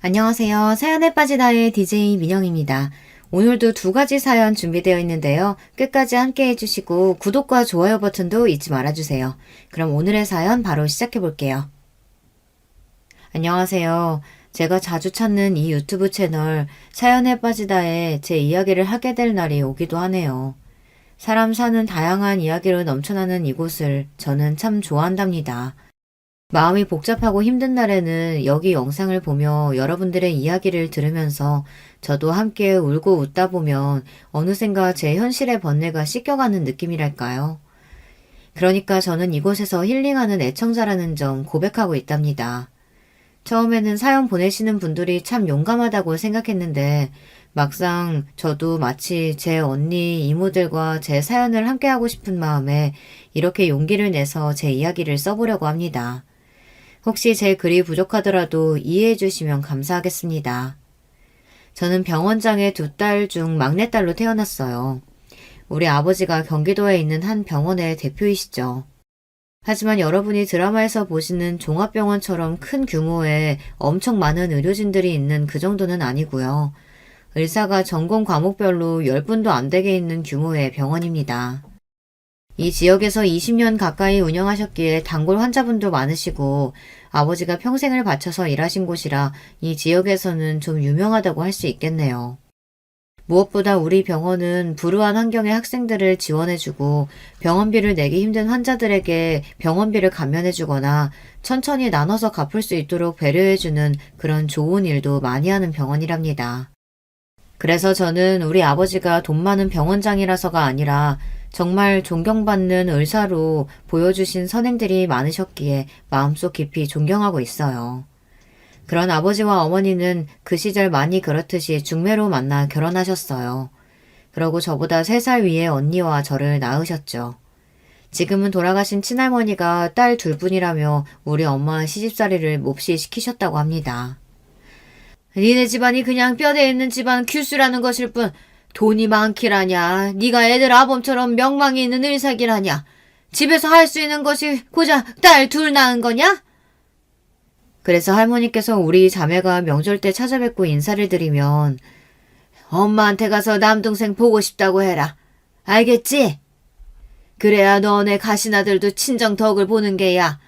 안녕하세요. 사연에 빠지다의 DJ 민영입니다. 오늘도 두 가지 사연 준비되어 있는데요. 끝까지 함께 해주시고 구독과 좋아요 버튼도 잊지 말아주세요. 그럼 오늘의 사연 바로 시작해 볼게요. 안녕하세요. 제가 자주 찾는 이 유튜브 채널 사연에 빠지다에 제 이야기를 하게 될 날이 오기도 하네요. 사람 사는 다양한 이야기로 넘쳐나는 이곳을 저는 참 좋아한답니다. 마음이 복잡하고 힘든 날에는 여기 영상을 보며 여러분들의 이야기를 들으면서 저도 함께 울고 웃다 보면 어느샌가 제 현실의 번뇌가 씻겨가는 느낌이랄까요. 그러니까 저는 이곳에서 힐링하는 애청자라는 점 고백하고 있답니다. 처음에는 사연 보내시는 분들이 참 용감하다고 생각했는데 막상 저도 마치 제 언니, 이모들과 제 사연을 함께하고 싶은 마음에 이렇게 용기를 내서 제 이야기를 써보려고 합니다. 혹시 제 글이 부족하더라도 이해해 주시면 감사하겠습니다. 저는 병원장의 두 딸 중 막내딸로 태어났어요. 우리 아버지가 경기도에 있는 한 병원의 대표이시죠. 하지만 여러분이 드라마에서 보시는 종합병원처럼 큰 규모의 엄청 많은 의료진들이 있는 그 정도는 아니고요. 의사가 전공 과목별로 10분도 안 되게 있는 규모의 병원입니다. 이 지역에서 20년 가까이 운영하셨기에 단골 환자분도 많으시고 아버지가 평생을 바쳐서 일하신 곳이라 이 지역에서는 좀 유명하다고 할 수 있겠네요. 무엇보다 우리 병원은 불우한 환경의 학생들을 지원해주고 병원비를 내기 힘든 환자들에게 병원비를 감면해주거나 천천히 나눠서 갚을 수 있도록 배려해주는 그런 좋은 일도 많이 하는 병원이랍니다. 그래서 저는 우리 아버지가 돈 많은 병원장이라서가 아니라 정말 존경받는 의사로 보여주신 선행들이 많으셨기에 마음속 깊이 존경하고 있어요. 그런 아버지와 어머니는 그 시절 많이 그렇듯이 중매로 만나 결혼하셨어요. 그러고 저보다 3살 위에 언니와 저를 낳으셨죠. 지금은 돌아가신 친할머니가 딸 둘뿐이라며 우리 엄마 시집살이를 몹시 시키셨다고 합니다. 니네 집안이 그냥 뼈대 있는 집안 큐스라는 것일 뿐 돈이 많기라냐. 네가 애들 아범처럼 명망이 있는 의사기라냐. 집에서 할 수 있는 것이 고작 딸 둘 낳은 거냐? 그래서 할머니께서 우리 자매가 명절 때 찾아뵙고 인사를 드리면 엄마한테 가서 남동생 보고 싶다고 해라. 알겠지? 그래야 너네 가시나들도 친정 덕을 보는 게야.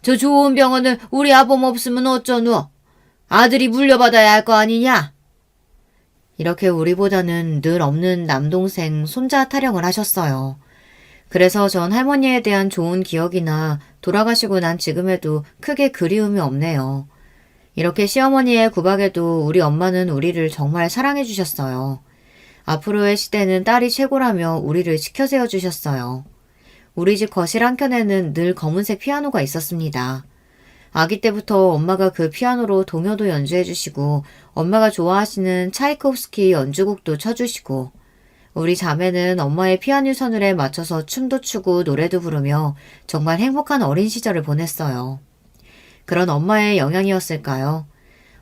저 좋은 병원을 우리 아범 없으면 어쩌누? 아들이 물려받아야 할 거 아니냐? 이렇게 우리보다는 늘 없는 남동생, 손자 타령을 하셨어요. 그래서 전 할머니에 대한 좋은 기억이나 돌아가시고 난 지금에도 크게 그리움이 없네요. 이렇게 시어머니의 구박에도 우리 엄마는 우리를 정말 사랑해 주셨어요. 앞으로의 시대는 딸이 최고라며 우리를 지켜세워 주셨어요. 우리 집 거실 한켠에는 늘 검은색 피아노가 있었습니다. 아기 때부터 엄마가 그 피아노로 동요도 연주해 주시고 엄마가 좋아하시는 차이콥스키 연주곡도 쳐주시고 우리 자매는 엄마의 피아노 선율에 맞춰서 춤도 추고 노래도 부르며 정말 행복한 어린 시절을 보냈어요. 그런 엄마의 영향이었을까요?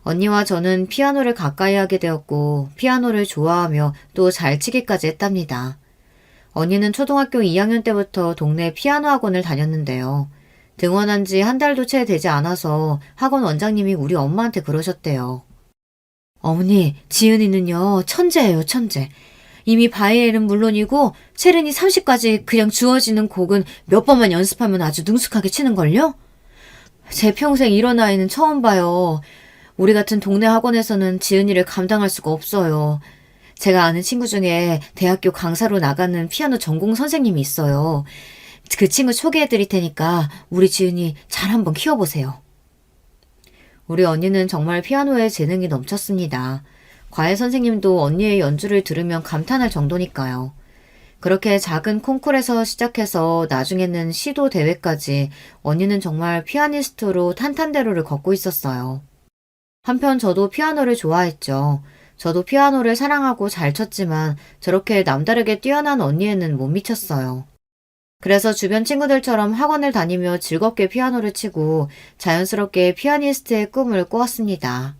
언니와 저는 피아노를 가까이 하게 되었고 피아노를 좋아하며 또 잘 치기까지 했답니다. 언니는 초등학교 2학년 때부터 동네 피아노 학원을 다녔는데요. 등원한 지 한 달도 채 되지 않아서 학원 원장님이 우리 엄마한테 그러셨대요. 어머니, 지은이는요, 천재예요, 천재. 이미 바이엘은 물론이고 체르니 30까지 그냥 주어지는 곡은 몇 번만 연습하면 아주 능숙하게 치는걸요? 제 평생 이런 아이는 처음 봐요. 우리 같은 동네 학원에서는 지은이를 감당할 수가 없어요. 제가 아는 친구 중에 대학교 강사로 나가는 피아노 전공 선생님이 있어요. 그 친구 소개해 드릴 테니까 우리 지은이 잘 한번 키워보세요. 우리 언니는 정말 피아노에 재능이 넘쳤습니다. 과외 선생님도 언니의 연주를 들으면 감탄할 정도니까요. 그렇게 작은 콩쿨에서 시작해서 나중에는 시도 대회까지 언니는 정말 피아니스트로 탄탄대로를 걷고 있었어요. 한편 저도 피아노를 좋아했죠. 저도 피아노를 사랑하고 잘 쳤지만 저렇게 남다르게 뛰어난 언니에는 못 미쳤어요. 그래서 주변 친구들처럼 학원을 다니며 즐겁게 피아노를 치고 자연스럽게 피아니스트의 꿈을 꾸었습니다.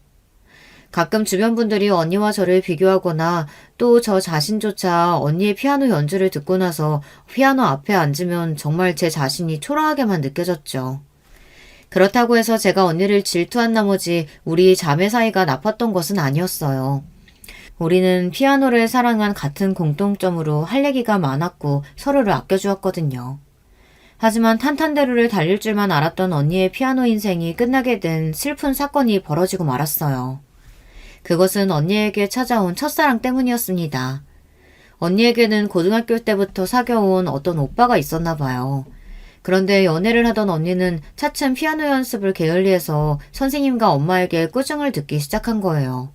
가끔 주변 분들이 언니와 저를 비교하거나 또 저 자신조차 언니의 피아노 연주를 듣고 나서 피아노 앞에 앉으면 정말 제 자신이 초라하게만 느껴졌죠. 그렇다고 해서 제가 언니를 질투한 나머지 우리 자매 사이가 나빴던 것은 아니었어요. 우리는 피아노를 사랑한 같은 공통점으로 할 얘기가 많았고 서로를 아껴주었거든요. 하지만 탄탄대로를 달릴 줄만 알았던 언니의 피아노 인생이 끝나게 된 슬픈 사건이 벌어지고 말았어요. 그것은 언니에게 찾아온 첫사랑 때문이었습니다. 언니에게는 고등학교 때부터 사귀어온 어떤 오빠가 있었나 봐요. 그런데 연애를 하던 언니는 차츰 피아노 연습을 게을리해서 선생님과 엄마에게 꾸중을 듣기 시작한 거예요.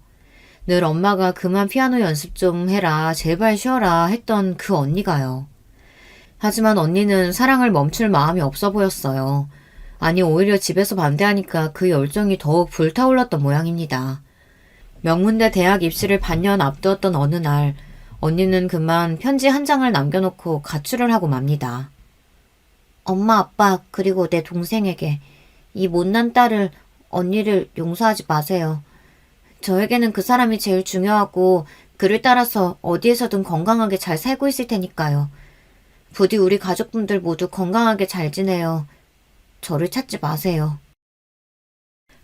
늘 엄마가 그만 피아노 연습 좀 해라, 제발 쉬어라 했던 그 언니가요. 하지만 언니는 사랑을 멈출 마음이 없어 보였어요. 아니 오히려 집에서 반대하니까 그 열정이 더욱 불타올랐던 모양입니다. 명문대 대학 입시를 반년 앞두었던 어느 날 언니는 그만 편지 한 장을 남겨놓고 가출을 하고 맙니다. 엄마, 아빠, 그리고 내 동생에게 이 못난 딸을, 언니를 용서하지 마세요. 저에게는 그 사람이 제일 중요하고 그를 따라서 어디에서든 건강하게 잘 살고 있을 테니까요. 부디 우리 가족분들 모두 건강하게 잘 지내요. 저를 찾지 마세요.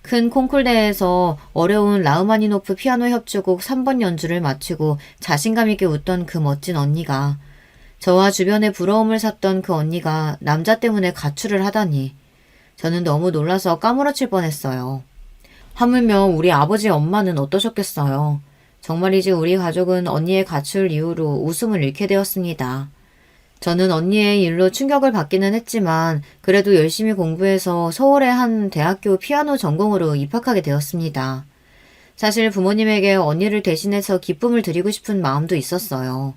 큰 콩쿨대회에서 어려운 라흐마니노프 피아노 협주곡 3번 연주를 마치고 자신감 있게 웃던 그 멋진 언니가, 저와 주변에 부러움을 샀던 그 언니가 남자 때문에 가출을 하다니 저는 너무 놀라서 까무러칠 뻔했어요. 하물며 우리 아버지 엄마는 어떠셨겠어요. 정말이지 우리 가족은 언니의 가출 이후로 웃음을 잃게 되었습니다. 저는 언니의 일로 충격을 받기는 했지만 그래도 열심히 공부해서 서울의 한 대학교 피아노 전공으로 입학하게 되었습니다. 사실 부모님에게 언니를 대신해서 기쁨을 드리고 싶은 마음도 있었어요.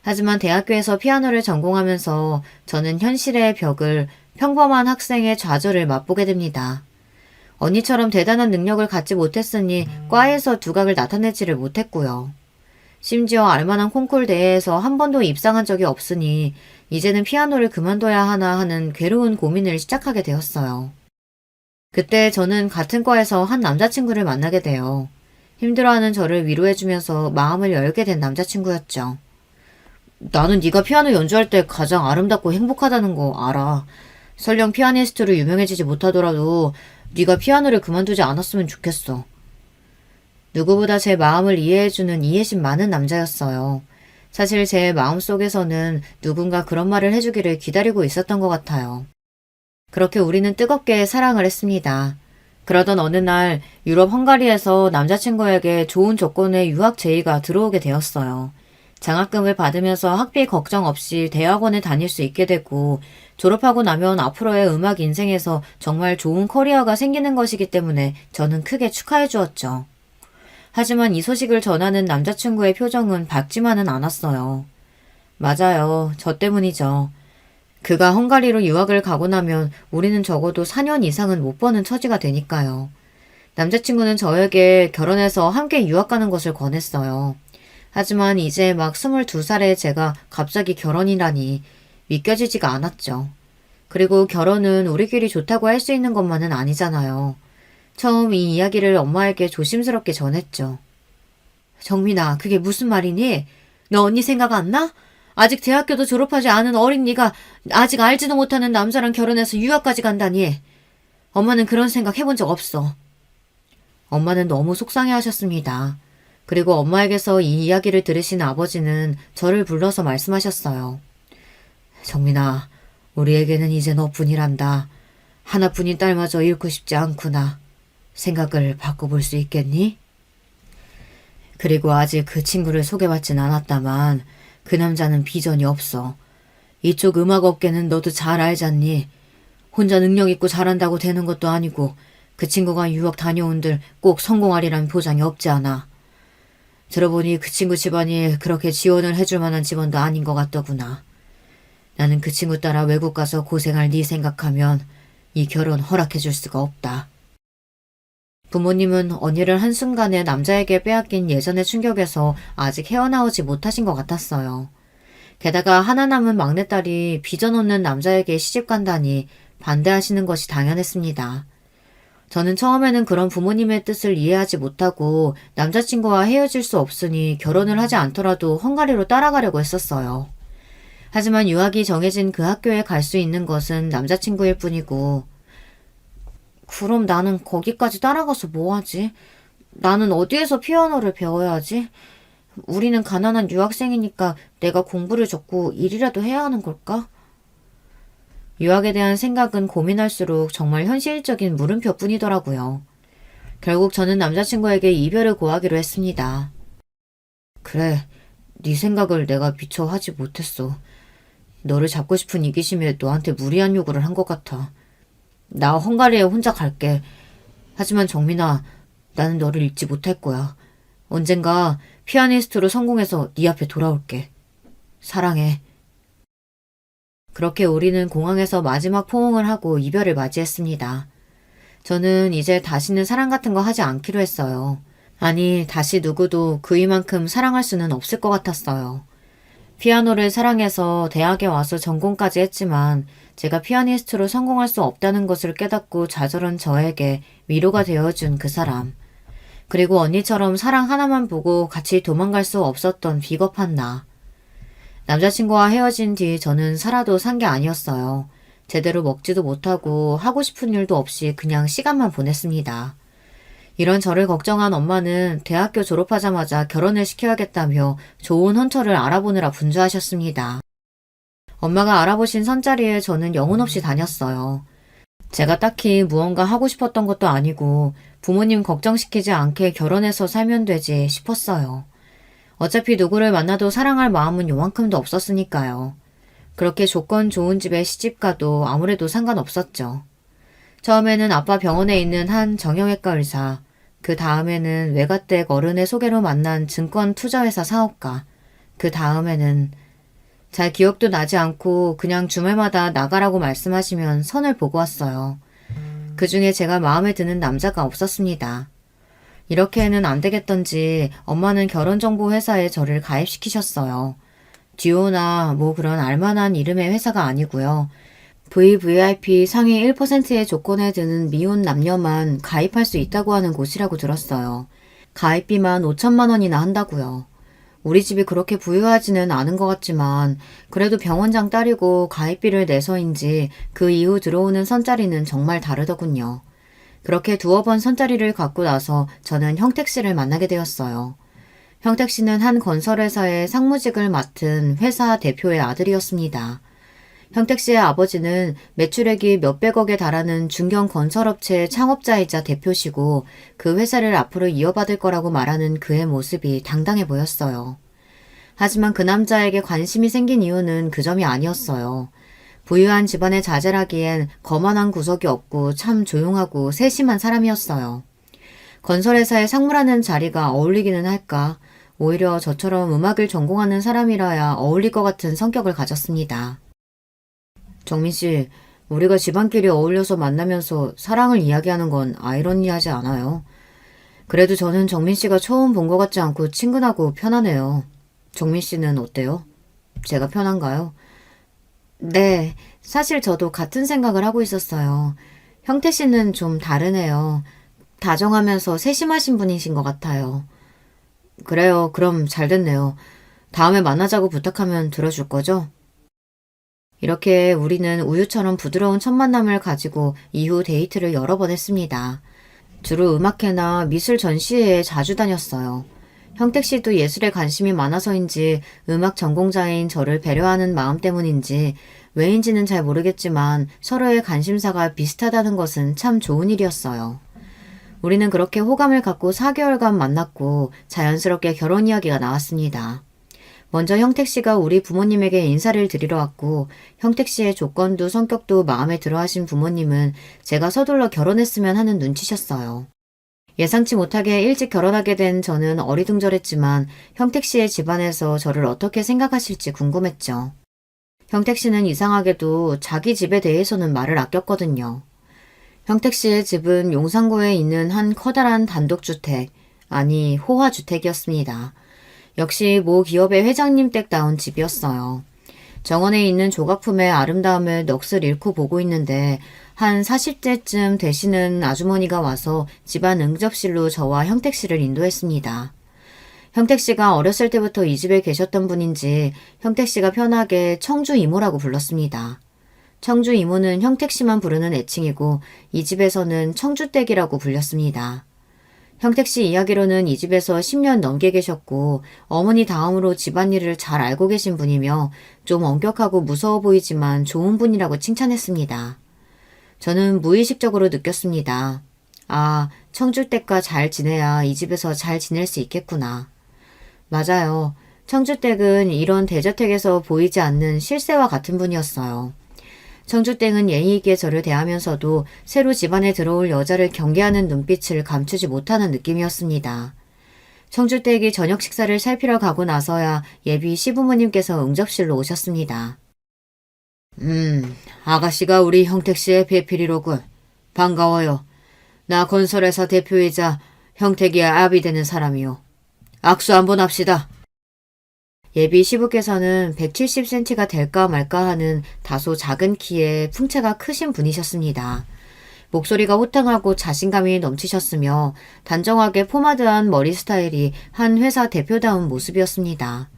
하지만 대학교에서 피아노를 전공하면서 저는 현실의 벽을, 평범한 학생의 좌절을 맛보게 됩니다. 언니처럼 대단한 능력을 갖지 못했으니 과에서 두각을 나타내지를 못했고요. 심지어 알만한 콩쿨 대회에서 한 번도 입상한 적이 없으니 이제는 피아노를 그만둬야 하나 하는 괴로운 고민을 시작하게 되었어요. 그때 저는 같은 과에서 한 남자친구를 만나게 돼요. 힘들어하는 저를 위로해주면서 마음을 열게 된 남자친구였죠. 나는 네가 피아노 연주할 때 가장 아름답고 행복하다는 거 알아. 설령 피아니스트로 유명해지지 못하더라도 네가 피아노를 그만두지 않았으면 좋겠어. 누구보다 제 마음을 이해해주는 이해심 많은 남자였어요. 사실 제 마음속에서는 누군가 그런 말을 해주기를 기다리고 있었던 것 같아요. 그렇게 우리는 뜨겁게 사랑을 했습니다. 그러던 어느 날 유럽 헝가리에서 남자친구에게 좋은 조건의 유학 제의가 들어오게 되었어요. 장학금을 받으면서 학비 걱정 없이 대학원에 다닐 수 있게 되고 졸업하고 나면 앞으로의 음악 인생에서 정말 좋은 커리어가 생기는 것이기 때문에 저는 크게 축하해 주었죠. 하지만 이 소식을 전하는 남자친구의 표정은 밝지만은 않았어요. 맞아요. 저 때문이죠. 그가 헝가리로 유학을 가고 나면 우리는 적어도 4년 이상은 못 버는 처지가 되니까요. 남자친구는 저에게 결혼해서 함께 유학 가는 것을 권했어요. 하지만 이제 막 22살의 제가 갑자기 결혼이라니 믿겨지지가 않았죠. 그리고 결혼은 우리끼리 좋다고 할 수 있는 것만은 아니잖아요. 처음 이 이야기를 엄마에게 조심스럽게 전했죠. 정민아, 그게 무슨 말이니? 너 언니 생각 안 나? 아직 대학교도 졸업하지 않은 어린 네가 아직 알지도 못하는 남자랑 결혼해서 유학까지 간다니. 엄마는 그런 생각 해본 적 없어. 엄마는 너무 속상해 하셨습니다. 그리고 엄마에게서 이 이야기를 들으신 아버지는 저를 불러서 말씀하셨어요. 정민아, 우리에게는 이제 너뿐이란다. 하나뿐인 딸마저 잃고 싶지 않구나. 생각을 바꿔볼 수 있겠니? 그리고 아직 그 친구를 소개받진 않았다만 그 남자는 비전이 없어. 이쪽 음악업계는 너도 잘 알잖니. 혼자 능력 있고 잘한다고 되는 것도 아니고 그 친구가 유학 다녀온들 꼭 성공하리란 보장이 없지 않아. 들어보니 그 친구 집안이 그렇게 지원을 해줄 만한 집안도 아닌 것 같더구나. 나는 그 친구 따라 외국 가서 고생할 네 생각하면 이 결혼 허락해줄 수가 없다. 부모님은 언니를 한순간에 남자에게 빼앗긴 예전의 충격에서 아직 헤어나오지 못하신 것 같았어요. 게다가 하나 남은 막내딸이 비전 없는 남자에게 시집간다니 반대하시는 것이 당연했습니다. 저는 처음에는 그런 부모님의 뜻을 이해하지 못하고 남자친구와 헤어질 수 없으니 결혼을 하지 않더라도 헝가리로 따라가려고 했었어요. 하지만 유학이 정해진 그 학교에 갈 수 있는 것은 남자친구일 뿐이고 그럼 나는 거기까지 따라가서 뭐 하지? 나는 어디에서 피아노를 배워야 하지? 우리는 가난한 유학생이니까 내가 공부를 접고 일이라도 해야 하는 걸까? 유학에 대한 생각은 고민할수록 정말 현실적인 물음표뿐이더라고요. 결국 저는 남자친구에게 이별을 고하기로 했습니다. 그래, 네 생각을 내가 미처 하지 못했어. 너를 잡고 싶은 이기심에 너한테 무리한 요구를 한 것 같아. 나 헝가리에 혼자 갈게. 하지만 정민아, 나는 너를 잊지 못할 거야. 언젠가 피아니스트로 성공해서 네 앞에 돌아올게. 사랑해. 그렇게 우리는 공항에서 마지막 포옹을 하고 이별을 맞이했습니다. 저는 이제 다시는 사랑 같은 거 하지 않기로 했어요. 아니, 다시 누구도 그이만큼 사랑할 수는 없을 것 같았어요. 피아노를 사랑해서 대학에 와서 전공까지 했지만 제가 피아니스트로 성공할 수 없다는 것을 깨닫고 좌절한 저에게 위로가 되어준 그 사람. 그리고 언니처럼 사랑 하나만 보고 같이 도망갈 수 없었던 비겁한 나. 남자친구와 헤어진 뒤 저는 살아도 산 게 아니었어요. 제대로 먹지도 못하고 하고 싶은 일도 없이 그냥 시간만 보냈습니다. 이런 저를 걱정한 엄마는 대학교 졸업하자마자 결혼을 시켜야겠다며 좋은 혼처를 알아보느라 분주하셨습니다. 엄마가 알아보신 선자리에 저는 영혼 없이 다녔어요. 제가 딱히 무언가 하고 싶었던 것도 아니고 부모님 걱정시키지 않게 결혼해서 살면 되지 싶었어요. 어차피 누구를 만나도 사랑할 마음은 요만큼도 없었으니까요. 그렇게 조건 좋은 집에 시집가도 아무래도 상관없었죠. 처음에는 아빠 병원에 있는 한 정형외과 의사, 그 다음에는 외가댁 어른의 소개로 만난 증권 투자회사 사업가, 그 다음에는 잘 기억도 나지 않고 그냥 주말마다 나가라고 말씀하시면 선을 보고 왔어요. 그 중에 제가 마음에 드는 남자가 없었습니다. 이렇게는 안 되겠던지 엄마는 결혼정보회사에 저를 가입시키셨어요. 듀오나 뭐 그런 알만한 이름의 회사가 아니고요. VVIP 상위 1%의 조건에 드는 미혼 남녀만 가입할 수 있다고 하는 곳이라고 들었어요. 가입비만 5천만 원이나 한다고요. 우리 집이 그렇게 부유하지는 않은 것 같지만 그래도 병원장 딸이고 가입비를 내서인지 그 이후 들어오는 선자리는 정말 다르더군요. 그렇게 두어 번 선자리를 갖고 나서 저는 형택 씨를 만나게 되었어요. 형택 씨는 한 건설회사의 상무직을 맡은 회사 대표의 아들이었습니다. 형택 씨의 아버지는 매출액이 몇백억에 달하는 중견 건설업체의 창업자이자 대표시고 그 회사를 앞으로 이어받을 거라고 말하는 그의 모습이 당당해 보였어요. 하지만 그 남자에게 관심이 생긴 이유는 그 점이 아니었어요. 부유한 집안의 자제라기엔 거만한 구석이 없고 참 조용하고 세심한 사람이었어요. 건설회사의 상무라는 자리가 어울리기는 할까? 오히려 저처럼 음악을 전공하는 사람이라야 어울릴 것 같은 성격을 가졌습니다. 정민 씨, 우리가 집안끼리 어울려서 만나면서 사랑을 이야기하는 건 아이러니하지 않아요? 그래도 저는 정민 씨가 처음 본 것 같지 않고 친근하고 편하네요. 정민 씨는 어때요? 제가 편한가요? 네, 사실 저도 같은 생각을 하고 있었어요. 형태 씨는 좀 다르네요. 다정하면서 세심하신 분이신 것 같아요. 그래요, 그럼 잘 됐네요. 다음에 만나자고 부탁하면 들어줄 거죠? 이렇게 우리는 우유처럼 부드러운 첫 만남을 가지고 이후 데이트를 여러 번 했습니다. 주로 음악회나 미술 전시회에 자주 다녔어요. 형택 씨도 예술에 관심이 많아서인지 음악 전공자인 저를 배려하는 마음 때문인지 왜인지는 잘 모르겠지만 서로의 관심사가 비슷하다는 것은 참 좋은 일이었어요. 우리는 그렇게 호감을 갖고 4개월간 만났고 자연스럽게 결혼 이야기가 나왔습니다. 먼저 형택 씨가 우리 부모님에게 인사를 드리러 왔고 형택 씨의 조건도 성격도 마음에 들어 하신 부모님은 제가 서둘러 결혼했으면 하는 눈치셨어요. 예상치 못하게 일찍 결혼하게 된 저는 어리둥절했지만 형택 씨의 집안에서 저를 어떻게 생각하실지 궁금했죠. 형택 씨는 이상하게도 자기 집에 대해서는 말을 아꼈거든요. 형택 씨의 집은 용산구에 있는 한 커다란 단독주택, 아니 호화주택이었습니다. 역시 모 기업의 회장님 댁다운 집이었어요. 정원에 있는 조각품의 아름다움을 넋을 잃고 보고 있는데 한 40대쯤 되시는 아주머니가 와서 집안 응접실로 저와 형택 씨를 인도했습니다. 형택 씨가 어렸을 때부터 이 집에 계셨던 분인지 형택 씨가 편하게 청주 이모라고 불렀습니다. 청주 이모는 형택씨만 부르는 애칭이고 이 집에서는 청주댁이라고 불렸습니다. 형택씨 이야기로는 이 집에서 10년 넘게 계셨고 어머니 다음으로 집안일을 잘 알고 계신 분이며 좀 엄격하고 무서워 보이지만 좋은 분이라고 칭찬했습니다. 저는 무의식적으로 느꼈습니다. 아, 청주댁과 잘 지내야 이 집에서 잘 지낼 수 있겠구나. 맞아요. 청주댁은 이런 대저택에서 보이지 않는 실세와 같은 분이었어요. 청주땡은 예의 있게 저를 대하면서도 새로 집안에 들어올 여자를 경계하는 눈빛을 감추지 못하는 느낌이었습니다. 청주댁이 저녁 식사를 살피러 가고 나서야 예비 시부모님께서 응접실로 오셨습니다. 아가씨가 우리 형택씨의 배필이로군. 반가워요. 나 건설회사 대표이자 형택이의 아비 되는 사람이요. 악수 한번 합시다. 예비 시부께서는 170cm가 될까 말까 하는 다소 작은 키에 풍채가 크신 분이셨습니다. 목소리가 호탕하고 자신감이 넘치셨으며 단정하게 포마드한 머리 스타일이 한 회사 대표다운 모습이었습니다.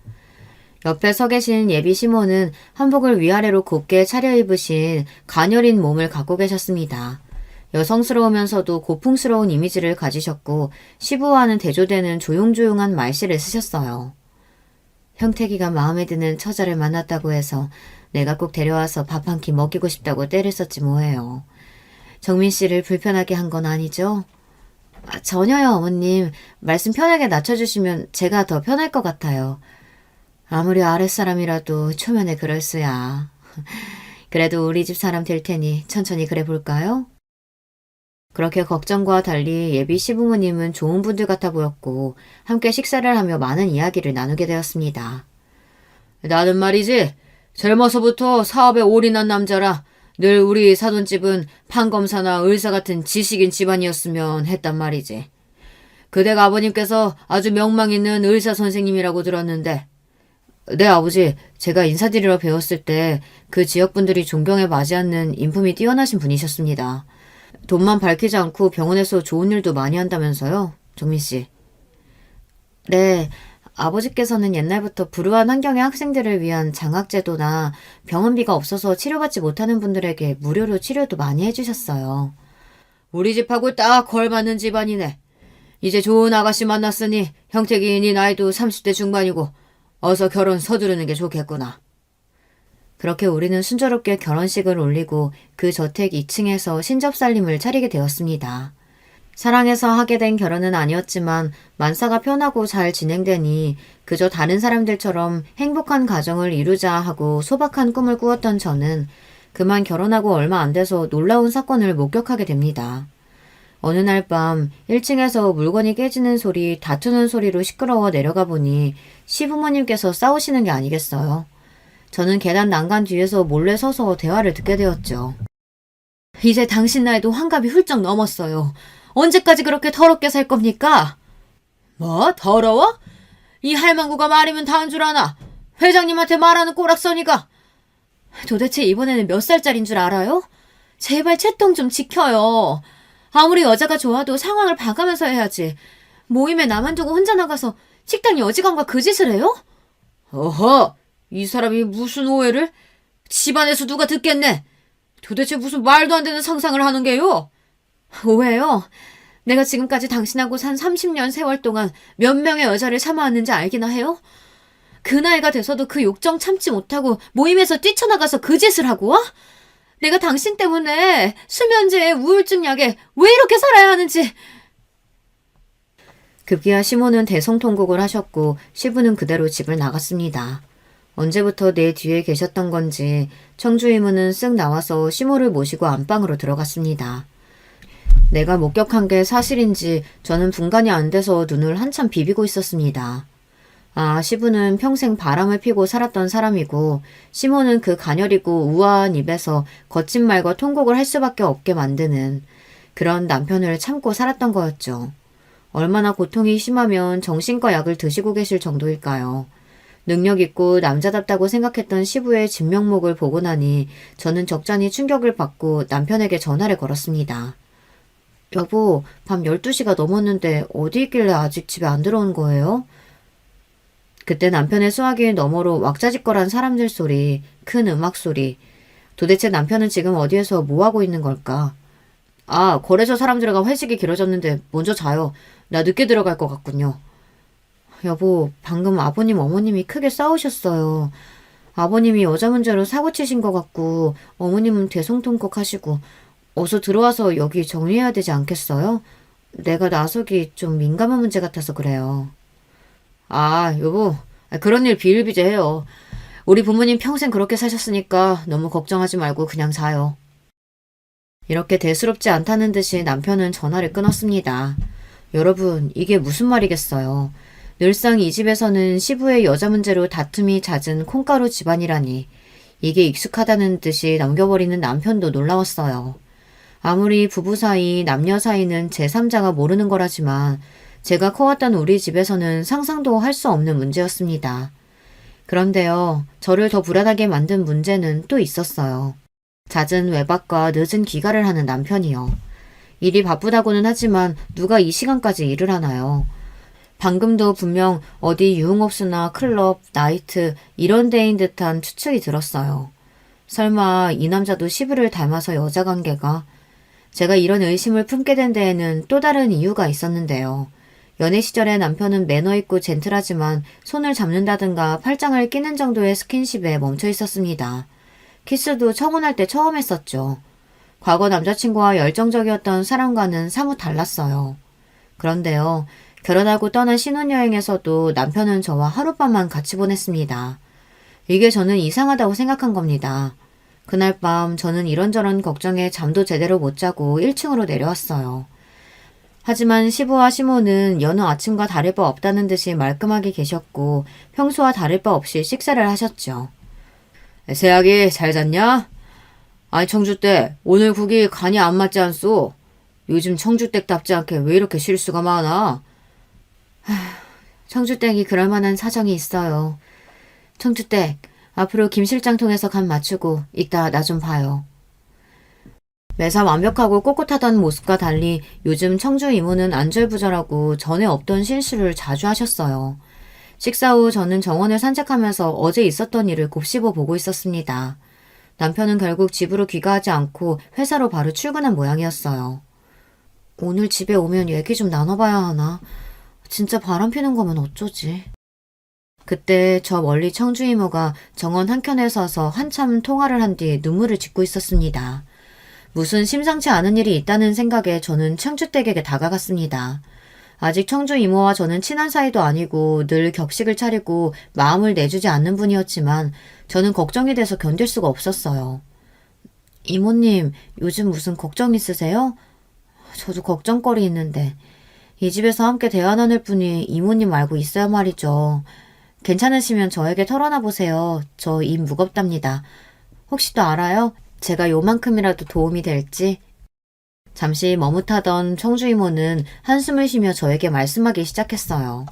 옆에 서 계신 예비 시모는 한복을 위아래로 곱게 차려입으신 가녀린 몸을 갖고 계셨습니다. 여성스러우면서도 고풍스러운 이미지를 가지셨고 시부와는 대조되는 조용조용한 말씨를 쓰셨어요. 형택이가 마음에 드는 처자를 만났다고 해서 내가 꼭 데려와서 밥 한 끼 먹이고 싶다고 떼를 썼지 뭐예요. 정민 씨를 불편하게 한 건 아니죠? 전혀요, 어머님. 말씀 편하게 낮춰주시면 제가 더 편할 것 같아요. 아무리 아랫사람이라도 초면에 그럴 수야. 그래도 우리 집 사람 될 테니 천천히 그래 볼까요? 그렇게 걱정과 달리 예비 시부모님은 좋은 분들 같아 보였고 함께 식사를 하며 많은 이야기를 나누게 되었습니다. 나는 말이지 젊어서부터 사업에 올인한 남자라 늘 우리 사돈집은 판검사나 의사 같은 지식인 집안이었으면 했단 말이지. 그댁 아버님께서 아주 명망 있는 의사 선생님이라고 들었는데 네, 아버지. 제가 인사드리러 배웠을 때 그 지역분들이 존경에 맞지 않는 인품이 뛰어나신 분이셨습니다. 돈만 밝히지 않고 병원에서 좋은 일도 많이 한다면서요, 정민 씨. 네, 아버지께서는 옛날부터 불우한 환경의 학생들을 위한 장학제도나 병원비가 없어서 치료받지 못하는 분들에게 무료로 치료도 많이 해주셨어요. 우리 집하고 딱 걸맞는 집안이네. 이제 좋은 아가씨 만났으니 형택이 네 나이도 30대 중반이고 어서 결혼 서두르는 게 좋겠구나. 그렇게 우리는 순조롭게 결혼식을 올리고 그 저택 2층에서 신접살림을 차리게 되었습니다. 사랑해서 하게 된 결혼은 아니었지만 만사가 편하고 잘 진행되니 그저 다른 사람들처럼 행복한 가정을 이루자 하고 소박한 꿈을 꾸었던 저는 그만 결혼하고 얼마 안 돼서 놀라운 사건을 목격하게 됩니다. 어느 날 밤 1층에서 물건이 깨지는 소리, 다투는 소리로 시끄러워 내려가 보니 시부모님께서 싸우시는 게 아니겠어요. 저는 계단 난간 뒤에서 몰래 서서 대화를 듣게 되었죠. 이제 당신 나이도 환갑이 훌쩍 넘었어요. 언제까지 그렇게 더럽게 살 겁니까? 뭐? 더러워? 이 할망구가 말이면 다 한 줄 아나? 회장님한테 말하는 꼬락서니가? 도대체 이번에는 몇 살짜린 줄 알아요? 제발 채통 좀 지켜요. 아무리 여자가 좋아도 상황을 봐가면서 해야지. 모임에 나만 두고 혼자 나가서 식당 여직원과 그 짓을 해요? 어허! 이 사람이 무슨 오해를? 집안에서 누가 듣겠네. 도대체 무슨 말도 안 되는 상상을 하는 게요? 오해요? 내가 지금까지 당신하고 산 30년 세월 동안 몇 명의 여자를 참아왔는지 알기나 해요? 그 나이가 돼서도 그 욕정 참지 못하고 모임에서 뛰쳐나가서 그 짓을 하고 와? 내가 당신 때문에 수면제에 우울증 약에 왜 이렇게 살아야 하는지. 급기야 시모는 대성통곡을 하셨고 시부는 그대로 집을 나갔습니다. 언제부터 내 뒤에 계셨던 건지 청주 이모는 쓱 나와서 시모를 모시고 안방으로 들어갔습니다. 내가 목격한 게 사실인지 저는 분간이 안 돼서 눈을 한참 비비고 있었습니다. 아, 시부는 평생 바람을 피고 살았던 사람이고 시모는 그 가녀리고 우아한 입에서 거친 말과 통곡을 할 수밖에 없게 만드는 그런 남편을 참고 살았던 거였죠. 얼마나 고통이 심하면 정신과 약을 드시고 계실 정도일까요? 능력 있고 남자답다고 생각했던 시부의 진면목을 보고 나니 저는 적잖이 충격을 받고 남편에게 전화를 걸었습니다. 여보, 밤 12시가 넘었는데 어디 있길래 아직 집에 안 들어온 거예요? 그때 남편의 수화기 너머로 왁자지껄한 사람들 소리, 큰 음악 소리, 도대체 남편은 지금 어디에서 뭐 하고 있는 걸까? 아, 거래소 사람들과 회식이 길어졌는데 먼저 자요. 나 늦게 들어갈 것 같군요. 여보, 방금 아버님, 어머님이 크게 싸우셨어요. 아버님이 여자 문제로 사고 치신 것 같고, 어머님은 대성통곡 하시고, 어서 들어와서 여기 정리해야 되지 않겠어요? 내가 나서기 좀 민감한 문제 같아서 그래요. 아, 여보, 그런 일 비일비재해요. 우리 부모님 평생 그렇게 사셨으니까 너무 걱정하지 말고 그냥 자요. 이렇게 대수롭지 않다는 듯이 남편은 전화를 끊었습니다. 여러분, 이게 무슨 말이겠어요. 늘상 이 집에서는 시부의 여자 문제로 다툼이 잦은 콩가루 집안이라니. 이게 익숙하다는 듯이 넘겨버리는 남편도 놀라웠어요. 아무리 부부 사이, 남녀 사이는 제3자가 모르는 거라지만 제가 커왔던 우리 집에서는 상상도 할 수 없는 문제였습니다. 그런데요, 저를 더 불안하게 만든 문제는 또 있었어요. 잦은 외박과 늦은 귀가를 하는 남편이요. 일이 바쁘다고는 하지만 누가 이 시간까지 일을 하나요? 방금도 분명 어디 유흥업소나 클럽, 나이트 이런 데인 듯한 추측이 들었어요. 설마 이 남자도 시부를 닮아서 여자 관계가? 제가 이런 의심을 품게 된 데에는 또 다른 이유가 있었는데요. 연애 시절에 남편은 매너 있고 젠틀하지만 손을 잡는다든가 팔짱을 끼는 정도의 스킨십에 멈춰 있었습니다. 키스도 청혼할 때 처음 했었죠. 과거 남자친구와 열정적이었던 사람과는 사뭇 달랐어요. 그런데요, 결혼하고 떠난 신혼여행에서도 남편은 저와 하룻밤만 같이 보냈습니다. 이게 저는 이상하다고 생각한 겁니다. 그날 밤 저는 이런저런 걱정에 잠도 제대로 못 자고 1층으로 내려왔어요. 하지만 시부와 시모는 여느 아침과 다를 바 없다는 듯이 말끔하게 계셨고 평소와 다를 바 없이 식사를 하셨죠. 세아기 잘 잤냐? 아니 청주댁 오늘 국이 간이 안 맞지 않소? 요즘 청주댁답지 않게 왜 이렇게 실수가 많아? 청주댁이 그럴 만한 사정이 있어요. 청주댁 앞으로 김 실장 통해서 간 맞추고 이따 나 좀 봐요. 매사 완벽하고 꼿꼿하던 모습과 달리 요즘 청주 이모는 안절부절하고 전에 없던 실수를 자주 하셨어요. 식사 후 저는 정원을 산책하면서 어제 있었던 일을 곱씹어 보고 있었습니다. 남편은 결국 집으로 귀가하지 않고 회사로 바로 출근한 모양이었어요. 오늘 집에 오면 얘기 좀 나눠봐야 하나? 진짜 바람 피는 거면 어쩌지? 그때 저 멀리 청주 이모가 정원 한켠에 서서 한참 통화를 한 뒤 눈물을 짓고 있었습니다. 무슨 심상치 않은 일이 있다는 생각에 저는 청주댁에게 다가갔습니다. 아직 청주 이모와 저는 친한 사이도 아니고 늘 격식을 차리고 마음을 내주지 않는 분이었지만 저는 걱정이 돼서 견딜 수가 없었어요. 이모님, 요즘 무슨 걱정 있으세요? 저도 걱정거리 있는데 이 집에서 함께 대화 나눌 분이 이모님 말고 있어야 말이죠. 괜찮으시면 저에게 털어놔 보세요. 저 입 무겁답니다. 혹시 또 알아요? 제가 요만큼이라도 도움이 될지? 잠시 머뭇하던 청주 이모는 한숨을 쉬며 저에게 말씀하기 시작했어요.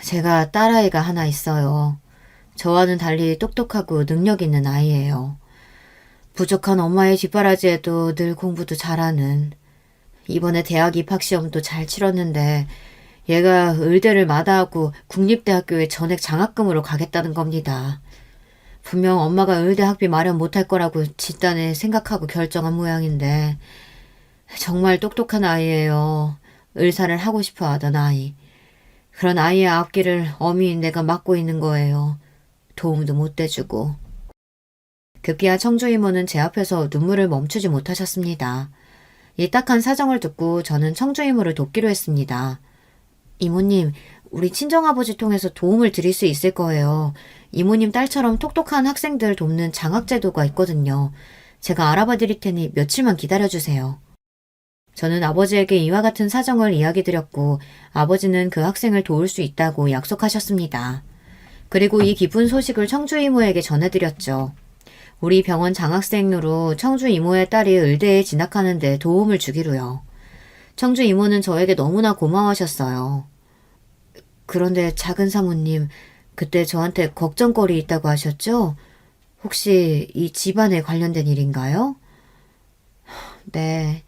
제가 딸아이가 하나 있어요. 저와는 달리 똑똑하고 능력 있는 아이예요. 부족한 엄마의 뒷바라지에도 늘 공부도 잘하는. 이번에 대학 입학 시험도 잘 치렀는데 얘가 의대를 마다하고 국립대학교에 전액 장학금으로 가겠다는 겁니다. 분명 엄마가 의대 학비 마련 못할 거라고 집단에 생각하고 결정한 모양인데 정말 똑똑한 아이예요. 의사를 하고 싶어 하던 아이. 그런 아이의 앞길을 어미인 내가 막고 있는 거예요. 도움도 못 대주고. 급기야 청주 이모는 제 앞에서 눈물을 멈추지 못하셨습니다. 이 딱한 사정을 듣고 저는 청주 이모를 돕기로 했습니다. 이모님, 우리 친정아버지 통해서 도움을 드릴 수 있을 거예요. 이모님 딸처럼 똑똑한 학생들 돕는 장학제도가 있거든요. 제가 알아봐 드릴 테니 며칠만 기다려주세요. 저는 아버지에게 이와 같은 사정을 이야기 드렸고 아버지는 그 학생을 도울 수 있다고 약속하셨습니다. 그리고 이 기쁜 소식을 청주 이모에게 전해드렸죠. 우리 병원 장학생으로 청주 이모의 딸이 의대에 진학하는데 도움을 주기로요. 청주 이모는 저에게 너무나 고마워하셨어요. 그런데 작은 사모님, 그때 저한테 걱정거리 있다고 하셨죠? 혹시 이 집안에 관련된 일인가요? 네,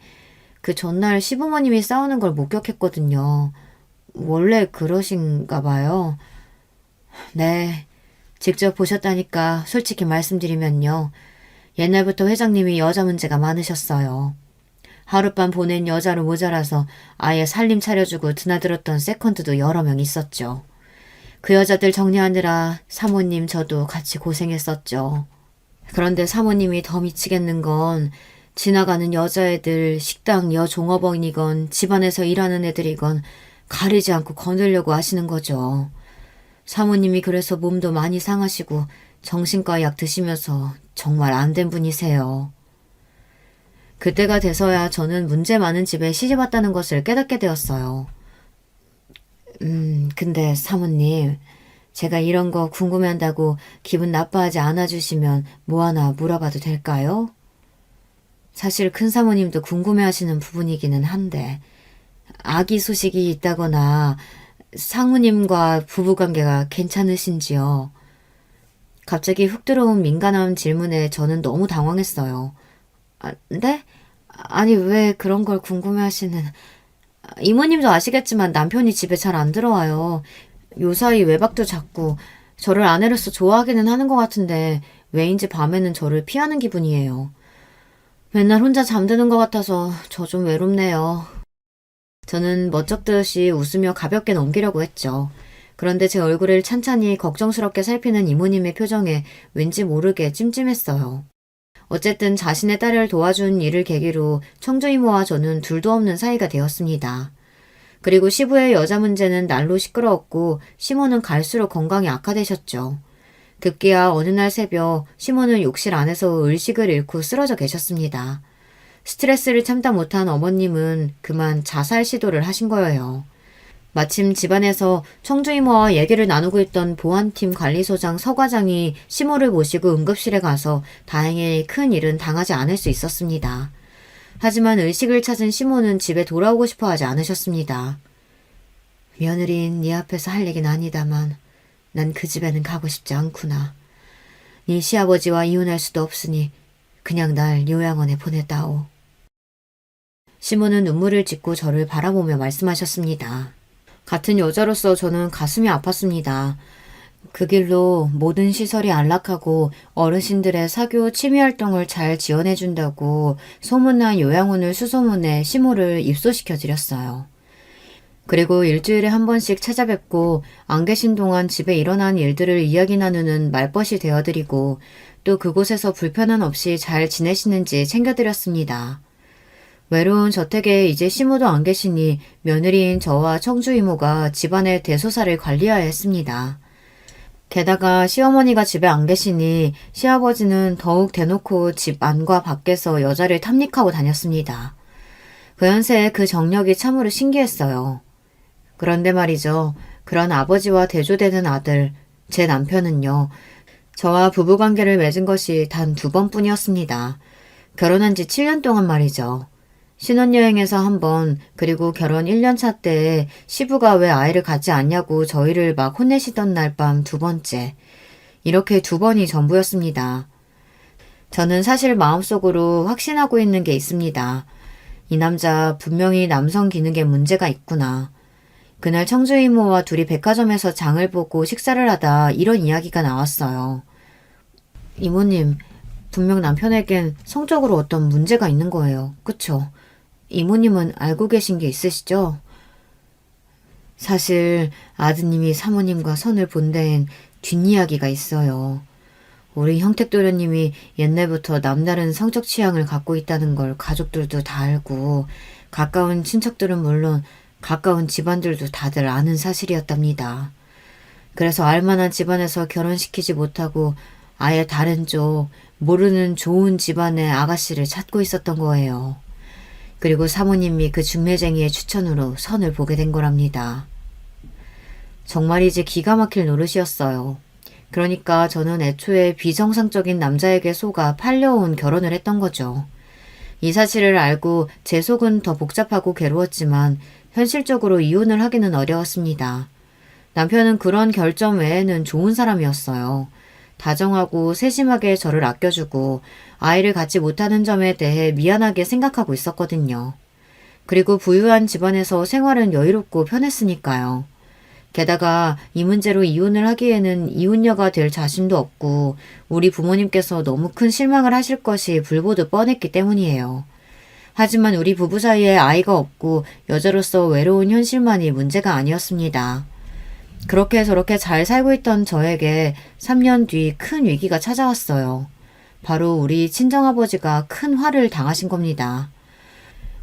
그 전날 시부모님이 싸우는 걸 목격했거든요. 원래 그러신가 봐요. 네, 직접 보셨다니까 솔직히 말씀드리면요. 옛날부터 회장님이 여자 문제가 많으셨어요. 하룻밤 보낸 여자로 모자라서 아예 살림 차려주고 드나들었던 세컨드도 여러 명 있었죠. 그 여자들 정리하느라 사모님 저도 같이 고생했었죠. 그런데 사모님이 더 미치겠는 건 지나가는 여자애들 식당 여종업원이건 집안에서 일하는 애들이건 가리지 않고 거느려고 하시는 거죠. 사모님이 그래서 몸도 많이 상하시고 정신과 약 드시면서 정말 안 된 분이세요. 그때가 돼서야 저는 문제 많은 집에 시집 왔다는 것을 깨닫게 되었어요. 근데 사모님, 제가 이런 거 궁금해한다고 기분 나빠하지 않아주시면 뭐 하나 물어봐도 될까요? 사실 큰 사모님도 궁금해하시는 부분이기는 한데 아기 소식이 있다거나 상무님과 부부관계가 괜찮으신지요? 갑자기 훅 들어온 민감한 질문에 저는 너무 당황했어요. 네? 아니 왜 그런 걸 궁금해하시는... 이모님도 아시겠지만 남편이 집에 잘 안 들어와요. 요사이 외박도 잦고 저를 아내로서 좋아하기는 하는 것 같은데 왜인지 밤에는 저를 피하는 기분이에요. 맨날 혼자 잠드는 것 같아서 저 좀 외롭네요. 저는 멋쩍듯이 웃으며 가볍게 넘기려고 했죠. 그런데 제 얼굴을 찬찬히 걱정스럽게 살피는 이모님의 표정에 왠지 모르게 찜찜했어요. 어쨌든 자신의 딸을 도와준 일을 계기로 청주 이모와 저는 둘도 없는 사이가 되었습니다. 그리고 시부의 여자 문제는 날로 시끄러웠고 시모는 갈수록 건강이 악화되셨죠. 급기야 어느 날 새벽 시모는 욕실 안에서 의식을 잃고 쓰러져 계셨습니다. 스트레스를 참다 못한 어머님은 그만 자살 시도를 하신 거예요. 마침 집안에서 청주 이모와 얘기를 나누고 있던 보안팀 관리소장 서 과장이 시모를 모시고 응급실에 가서 다행히 큰 일은 당하지 않을 수 있었습니다. 하지만 의식을 찾은 시모는 집에 돌아오고 싶어 하지 않으셨습니다. 며느리인 네 앞에서 할 얘기는 아니다만 난 그 집에는 가고 싶지 않구나. 네 시아버지와 이혼할 수도 없으니 그냥 날 요양원에 보냈다오. 시모는 눈물을 짓고 저를 바라보며 말씀하셨습니다. 같은 여자로서 저는 가슴이 아팠습니다. 그 길로 모든 시설이 안락하고 어르신들의 사교 취미활동을 잘 지원해준다고 소문난 요양원을 수소문해 시모를 입소시켜드렸어요. 그리고 일주일에 한 번씩 찾아뵙고 안 계신 동안 집에 일어난 일들을 이야기 나누는 말벗이 되어드리고 또 그곳에서 불편함 없이 잘 지내시는지 챙겨드렸습니다. 외로운 저택에 이제 시모도 안 계시니 며느리인 저와 청주 이모가 집안의 대소사를 관리해야 했습니다. 게다가 시어머니가 집에 안 계시니 시아버지는 더욱 대놓고 집 안과 밖에서 여자를 탐닉하고 다녔습니다. 그 연세에 그 정력이 참으로 신기했어요. 그런데 말이죠. 그런 아버지와 대조되는 아들, 제 남편은요. 저와 부부관계를 맺은 것이 단 2번뿐이었습니다. 결혼한 지 7년 동안 말이죠. 신혼여행에서 한 번, 그리고 결혼 1년차 때에 시부가 왜 아이를 갖지 않냐고 저희를 막 혼내시던 날 밤 2번째. 이렇게 2번이 전부였습니다. 저는 사실 마음속으로 확신하고 있는 게 있습니다. 이 남자 분명히 남성 기능에 문제가 있구나. 그날 청주 이모와 둘이 백화점에서 장을 보고 식사를 하다 이런 이야기가 나왔어요. 이모님, 분명 남편에겐 성적으로 어떤 문제가 있는 거예요. 그쵸? 이모님은 알고 계신 게 있으시죠? 사실 아드님이 사모님과 선을 본 데엔 뒷이야기가 있어요. 우리 형택도련님이 옛날부터 남다른 성적 취향을 갖고 있다는 걸 가족들도 다 알고 가까운 친척들은 물론 가까운 집안들도 다들 아는 사실이었답니다. 그래서 알만한 집안에서 결혼시키지 못하고 아예 다른 쪽 모르는 좋은 집안의 아가씨를 찾고 있었던 거예요. 그리고 사모님이 그 중매쟁이의 추천으로 선을 보게 된 거랍니다. 정말이지 기가 막힐 노릇이었어요. 그러니까 저는 애초에 비정상적인 남자에게 속아 팔려온 결혼을 했던 거죠. 이 사실을 알고 제 속은 더 복잡하고 괴로웠지만 현실적으로 이혼을 하기는 어려웠습니다. 남편은 그런 결점 외에는 좋은 사람이었어요. 다정하고 세심하게 저를 아껴주고 아이를 갖지 못하는 점에 대해 미안하게 생각하고 있었거든요. 그리고 부유한 집안에서 생활은 여유롭고 편했으니까요. 게다가 이 문제로 이혼을 하기에는 이혼녀가 될 자신도 없고 우리 부모님께서 너무 큰 실망을 하실 것이 불보듯 뻔했기 때문이에요. 하지만 우리 부부 사이에 아이가 없고 여자로서 외로운 현실만이 문제가 아니었습니다. 그렇게 저렇게 잘 살고 있던 저에게 3년 뒤 큰 위기가 찾아왔어요. 바로 우리 친정아버지가 큰 화를 당하신 겁니다.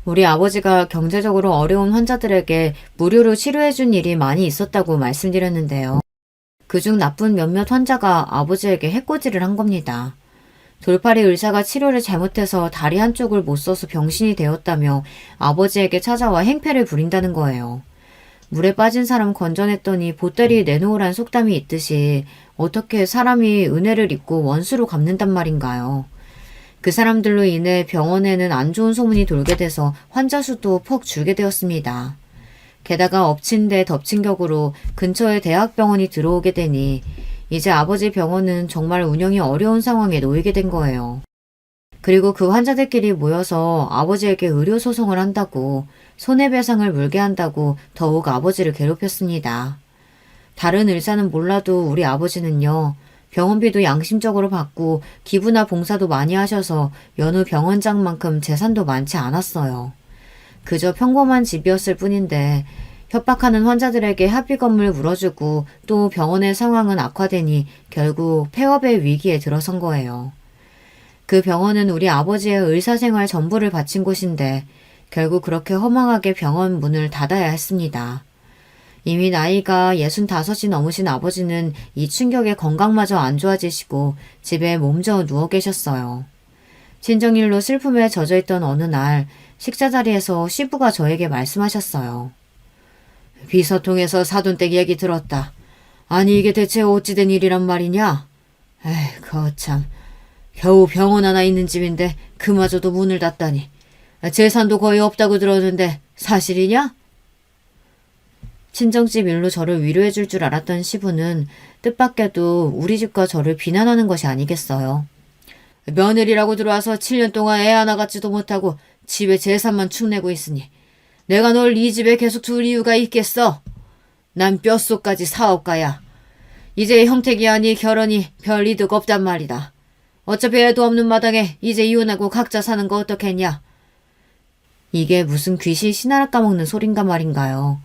우리 아버지가 경제적으로 어려운 환자들에게 무료로 치료해준 일이 많이 있었다고 말씀드렸는데요. 그중 나쁜 몇몇 환자가 아버지에게 해코지를 한 겁니다. 돌팔이 의사가 치료를 잘못해서 다리 한쪽을 못 써서 병신이 되었다며 아버지에게 찾아와 행패를 부린다는 거예요. 물에 빠진 사람 건져냈더니 보따리 내놓으란 속담이 있듯이 어떻게 사람이 은혜를 입고 원수로 갚는단 말인가요? 그 사람들로 인해 병원에는 안 좋은 소문이 돌게 돼서 환자 수도 퍽 줄게 되었습니다. 게다가 엎친 데 덮친 격으로 근처에 대학병원이 들어오게 되니 이제 아버지 병원은 정말 운영이 어려운 상황에 놓이게 된 거예요. 그리고 그 환자들끼리 모여서 아버지에게 의료소송을 한다고 손해배상을 물게 한다고 더욱 아버지를 괴롭혔습니다. 다른 의사는 몰라도 우리 아버지는요. 병원비도 양심적으로 받고 기부나 봉사도 많이 하셔서 여느 병원장만큼 재산도 많지 않았어요. 그저 평범한 집이었을 뿐인데 협박하는 환자들에게 합의금을 물어주고 또 병원의 상황은 악화되니 결국 폐업의 위기에 들어선 거예요. 그 병원은 우리 아버지의 의사생활 전부를 바친 곳인데 결국 그렇게 허망하게 병원 문을 닫아야 했습니다. 이미 나이가 65이 넘으신 아버지는 이 충격에 건강마저 안 좋아지시고 집에 몸져 누워 계셨어요. 친정일로 슬픔에 젖어있던 어느 날 식사 자리에서 시부가 저에게 말씀하셨어요. 비서통에서 사돈댁 얘기 들었다. 아니 이게 대체 어찌된 일이란 말이냐? 에이 거참 겨우 병원 하나 있는 집인데 그마저도 문을 닫다니. 재산도 거의 없다고 들었는데 사실이냐? 친정집 일로 저를 위로해 줄 줄 알았던 시부는 뜻밖에도 우리 집과 저를 비난하는 것이 아니겠어요. 며느리라고 들어와서 7년 동안 애 하나 갖지도 못하고 집에 재산만 축내고 있으니 내가 널 이 집에 계속 둘 이유가 있겠어? 난 뼛속까지 사업가야. 이제 형택이 아니 결혼이 별 이득 없단 말이다. 어차피 애도 없는 마당에 이제 이혼하고 각자 사는 거 어떻겠냐? 이게 무슨 귀신 신하라 까먹는 소린가 말인가요.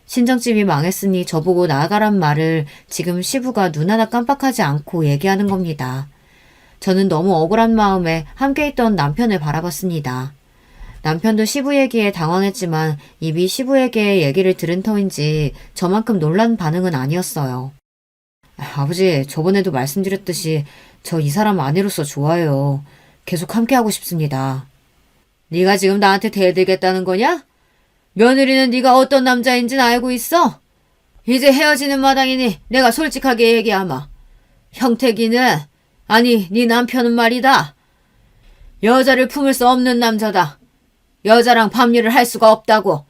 친정집이 망했으니 저보고 나가란 말을 지금 시부가 눈 하나 깜빡하지 않고 얘기하는 겁니다. 저는 너무 억울한 마음에 함께 있던 남편을 바라봤습니다. 남편도 시부 얘기에 당황했지만 입이 시부에게 얘기를 들은 터인지 저만큼 놀란 반응은 아니었어요. 아버지, 저번에도 말씀드렸듯이 저 이 사람 아내로서 좋아요. 계속 함께하고 싶습니다. 네가 지금 나한테 대들겠다는 거냐? 며느리는 네가 어떤 남자인지는 알고 있어? 이제 헤어지는 마당이니 내가 솔직하게 얘기하마. 형택이는, 아니 네 남편은 말이다. 여자를 품을 수 없는 남자다. 여자랑 밤일을 할 수가 없다고.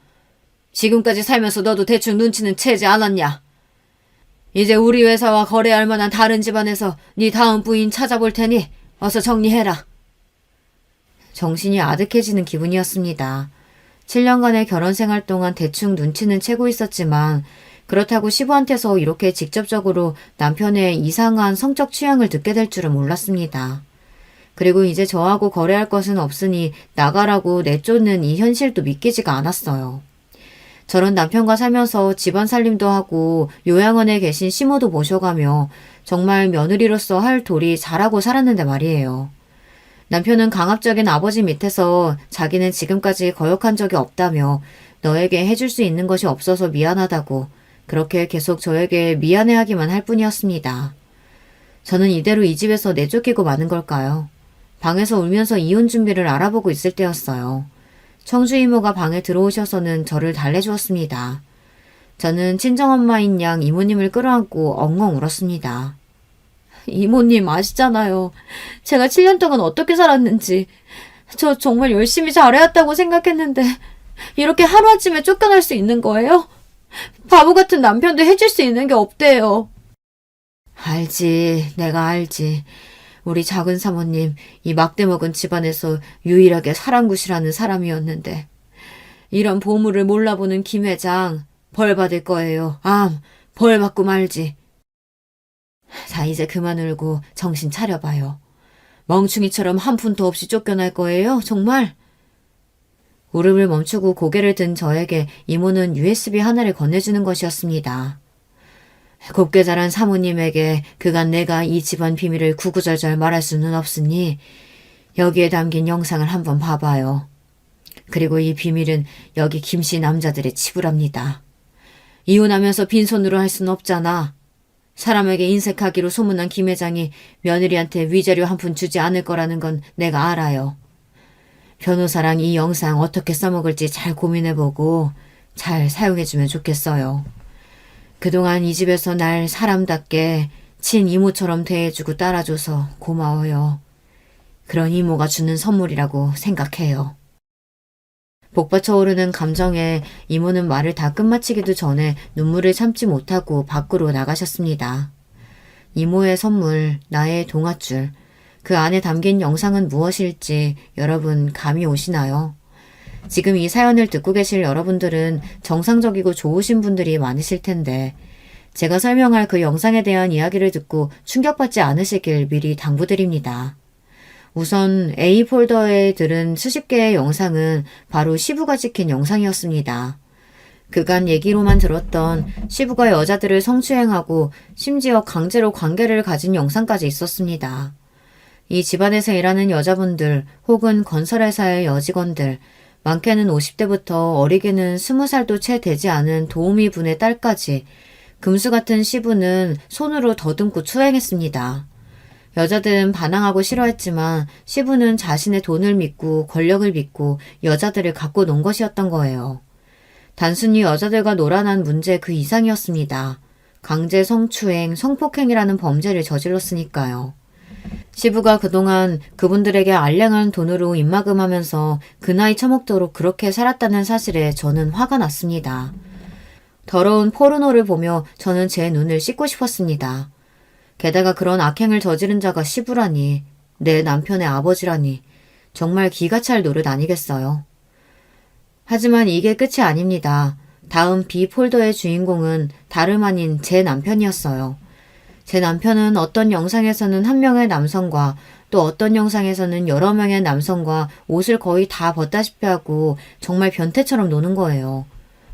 지금까지 살면서 너도 대충 눈치는 채지 않았냐? 이제 우리 회사와 거래할 만한 다른 집안에서 네 다음 부인 찾아볼 테니 어서 정리해라. 정신이 아득해지는 기분이었습니다. 7년간의 결혼 생활 동안 대충 눈치는 채고 있었지만 그렇다고 시부한테서 이렇게 직접적으로 남편의 이상한 성적 취향을 듣게 될 줄은 몰랐습니다. 그리고 이제 저하고 거래할 것은 없으니 나가라고 내쫓는 이 현실도 믿기지가 않았어요. 저런 남편과 살면서 집안 살림도 하고 요양원에 계신 시모도 모셔가며 정말 며느리로서 할 도리 잘하고 살았는데 말이에요. 남편은 강압적인 아버지 밑에서 자기는 지금까지 거역한 적이 없다며 너에게 해줄 수 있는 것이 없어서 미안하다고 그렇게 계속 저에게 미안해하기만 할 뿐이었습니다. 저는 이대로 이 집에서 내쫓기고 마는 걸까요? 방에서 울면서 이혼 준비를 알아보고 있을 때였어요. 청주 이모가 방에 들어오셔서는 저를 달래주었습니다. 저는 친정엄마인 양 이모님을 끌어안고 엉엉 울었습니다. 이모님 아시잖아요. 제가 7년 동안 어떻게 살았는지. 저 정말 열심히 잘해왔다고 생각했는데 이렇게 하루아침에 쫓겨날 수 있는 거예요? 바보 같은 남편도 해줄 수 있는 게 없대요. 알지. 내가 알지. 우리 작은 사모님 이 막대먹은 집안에서 유일하게 사랑굿이라는 사람이었는데 이런 보물을 몰라보는 김 회장 벌 받을 거예요. 암 벌 받고 말지. 자, 이제 그만 울고 정신 차려봐요. 멍충이처럼 한 푼도 없이 쫓겨날 거예요, 정말? 울음을 멈추고 고개를 든 저에게 이모는 USB 하나를 건네주는 것이었습니다. 곱게 자란 사모님에게 그간 내가 이 집안 비밀을 구구절절 말할 수는 없으니 여기에 담긴 영상을 한번 봐봐요. 그리고 이 비밀은 여기 김씨 남자들의 치부랍니다. 이혼하면서 빈손으로 할 순 없잖아. 사람에게 인색하기로 소문난 김 회장이 며느리한테 위자료 한 푼 주지 않을 거라는 건 내가 알아요. 변호사랑 이 영상 어떻게 써먹을지 잘 고민해보고 잘 사용해주면 좋겠어요. 그동안 이 집에서 날 사람답게 친이모처럼 대해주고 따라줘서 고마워요. 그런 이모가 주는 선물이라고 생각해요. 복받쳐 오르는 감정에 이모는 말을 다 끝마치기도 전에 눈물을 참지 못하고 밖으로 나가셨습니다. 이모의 선물, 나의 동아줄, 그 안에 담긴 영상은 무엇일지 여러분 감이 오시나요? 지금 이 사연을 듣고 계실 여러분들은 정상적이고 좋으신 분들이 많으실 텐데 제가 설명할 그 영상에 대한 이야기를 듣고 충격받지 않으시길 미리 당부드립니다. 우선 A 폴더에 들은 수십 개의 영상은 바로 시부가 찍힌 영상이었습니다. 그간 얘기로만 들었던 시부가 여자들을 성추행하고 심지어 강제로 관계를 가진 영상까지 있었습니다. 이 집안에서 일하는 여자분들 혹은 건설회사의 여직원들, 많게는 50대부터 어리게는 20살도 채 되지 않은 도우미 분의 딸까지 금수 같은 시부는 손으로 더듬고 추행했습니다. 여자들은 반항하고 싫어했지만 시부는 자신의 돈을 믿고 권력을 믿고 여자들을 갖고 논 것이었던 거예요. 단순히 여자들과 놀아난 문제 그 이상이었습니다. 강제 성추행, 성폭행이라는 범죄를 저질렀으니까요. 시부가 그동안 그분들에게 알량한 돈으로 입막음하면서 그 나이 처먹도록 그렇게 살았다는 사실에 저는 화가 났습니다. 더러운 포르노를 보며 저는 제 눈을 씻고 싶었습니다. 게다가 그런 악행을 저지른 자가 시부라니, 내 남편의 아버지라니, 정말 기가 찰 노릇 아니겠어요. 하지만 이게 끝이 아닙니다. 다음 B 폴더의 주인공은 다름 아닌 제 남편이었어요. 제 남편은 어떤 영상에서는 한 명의 남성과 또 어떤 영상에서는 여러 명의 남성과 옷을 거의 다 벗다시피 하고 정말 변태처럼 노는 거예요.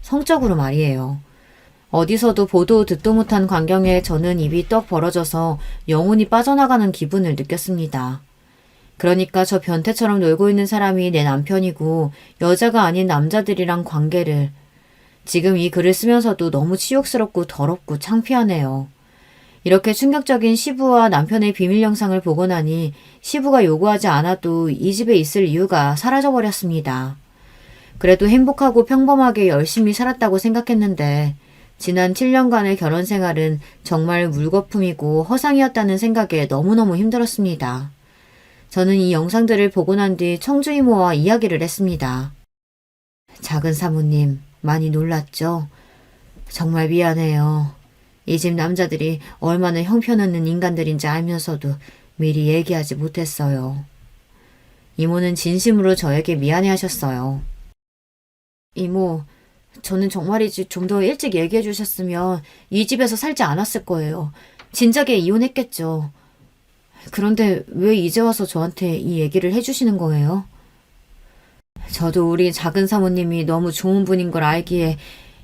성적으로 말이에요. 어디서도 보도 듣도 못한 광경에 저는 입이 떡 벌어져서 영혼이 빠져나가는 기분을 느꼈습니다. 그러니까 저 변태처럼 놀고 있는 사람이 내 남편이고 여자가 아닌 남자들이랑 관계를. 지금 이 글을 쓰면서도 너무 치욕스럽고 더럽고 창피하네요. 이렇게 충격적인 시부와 남편의 비밀 영상을 보고 나니 시부가 요구하지 않아도 이 집에 있을 이유가 사라져버렸습니다. 그래도 행복하고 평범하게 열심히 살았다고 생각했는데 지난 7년간의 결혼 생활은 정말 물거품이고 허상이었다는 생각에 너무너무 힘들었습니다. 저는 이 영상들을 보고 난 뒤 청주 이모와 이야기를 했습니다. 작은 사모님, 많이 놀랐죠? 정말 미안해요. 이 집 남자들이 얼마나 형편없는 인간들인지 알면서도 미리 얘기하지 못했어요. 이모는 진심으로 저에게 미안해하셨어요. 이모, 저는 정말이지 좀 더 일찍 얘기해 주셨으면 이 집에서 살지 않았을 거예요. 진작에 이혼했겠죠. 그런데 왜 이제 와서 저한테 이 얘기를 해주시는 거예요? 저도 우리 작은 사모님이 너무 좋은 분인 걸 알기에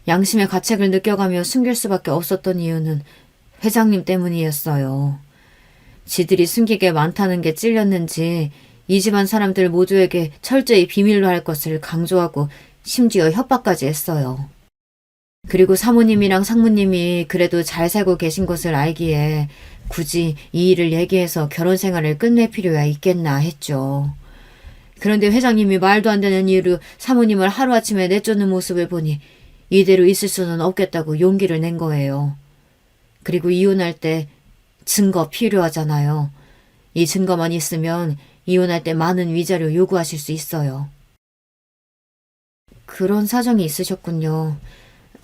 양심의 가책을 느껴가며 숨길 수밖에 없었던 이유는 회장님 때문이었어요. 지들이 숨기게 많다는 게 찔렸는지 이 집안 사람들 모두에게 철저히 비밀로 할 것을 강조하고 심지어 협박까지 했어요. 그리고 사모님이랑 상무님이 그래도 잘 살고 계신 것을 알기에 굳이 이 일을 얘기해서 결혼 생활을 끝낼 필요야 있겠나 했죠. 그런데 회장님이 말도 안 되는 이유로 사모님을 하루아침에 내쫓는 모습을 보니 이대로 있을 수는 없겠다고 용기를 낸 거예요. 그리고 이혼할 때 증거 필요하잖아요. 이 증거만 있으면 이혼할 때 많은 위자료 요구하실 수 있어요. 그런 사정이 있으셨군요.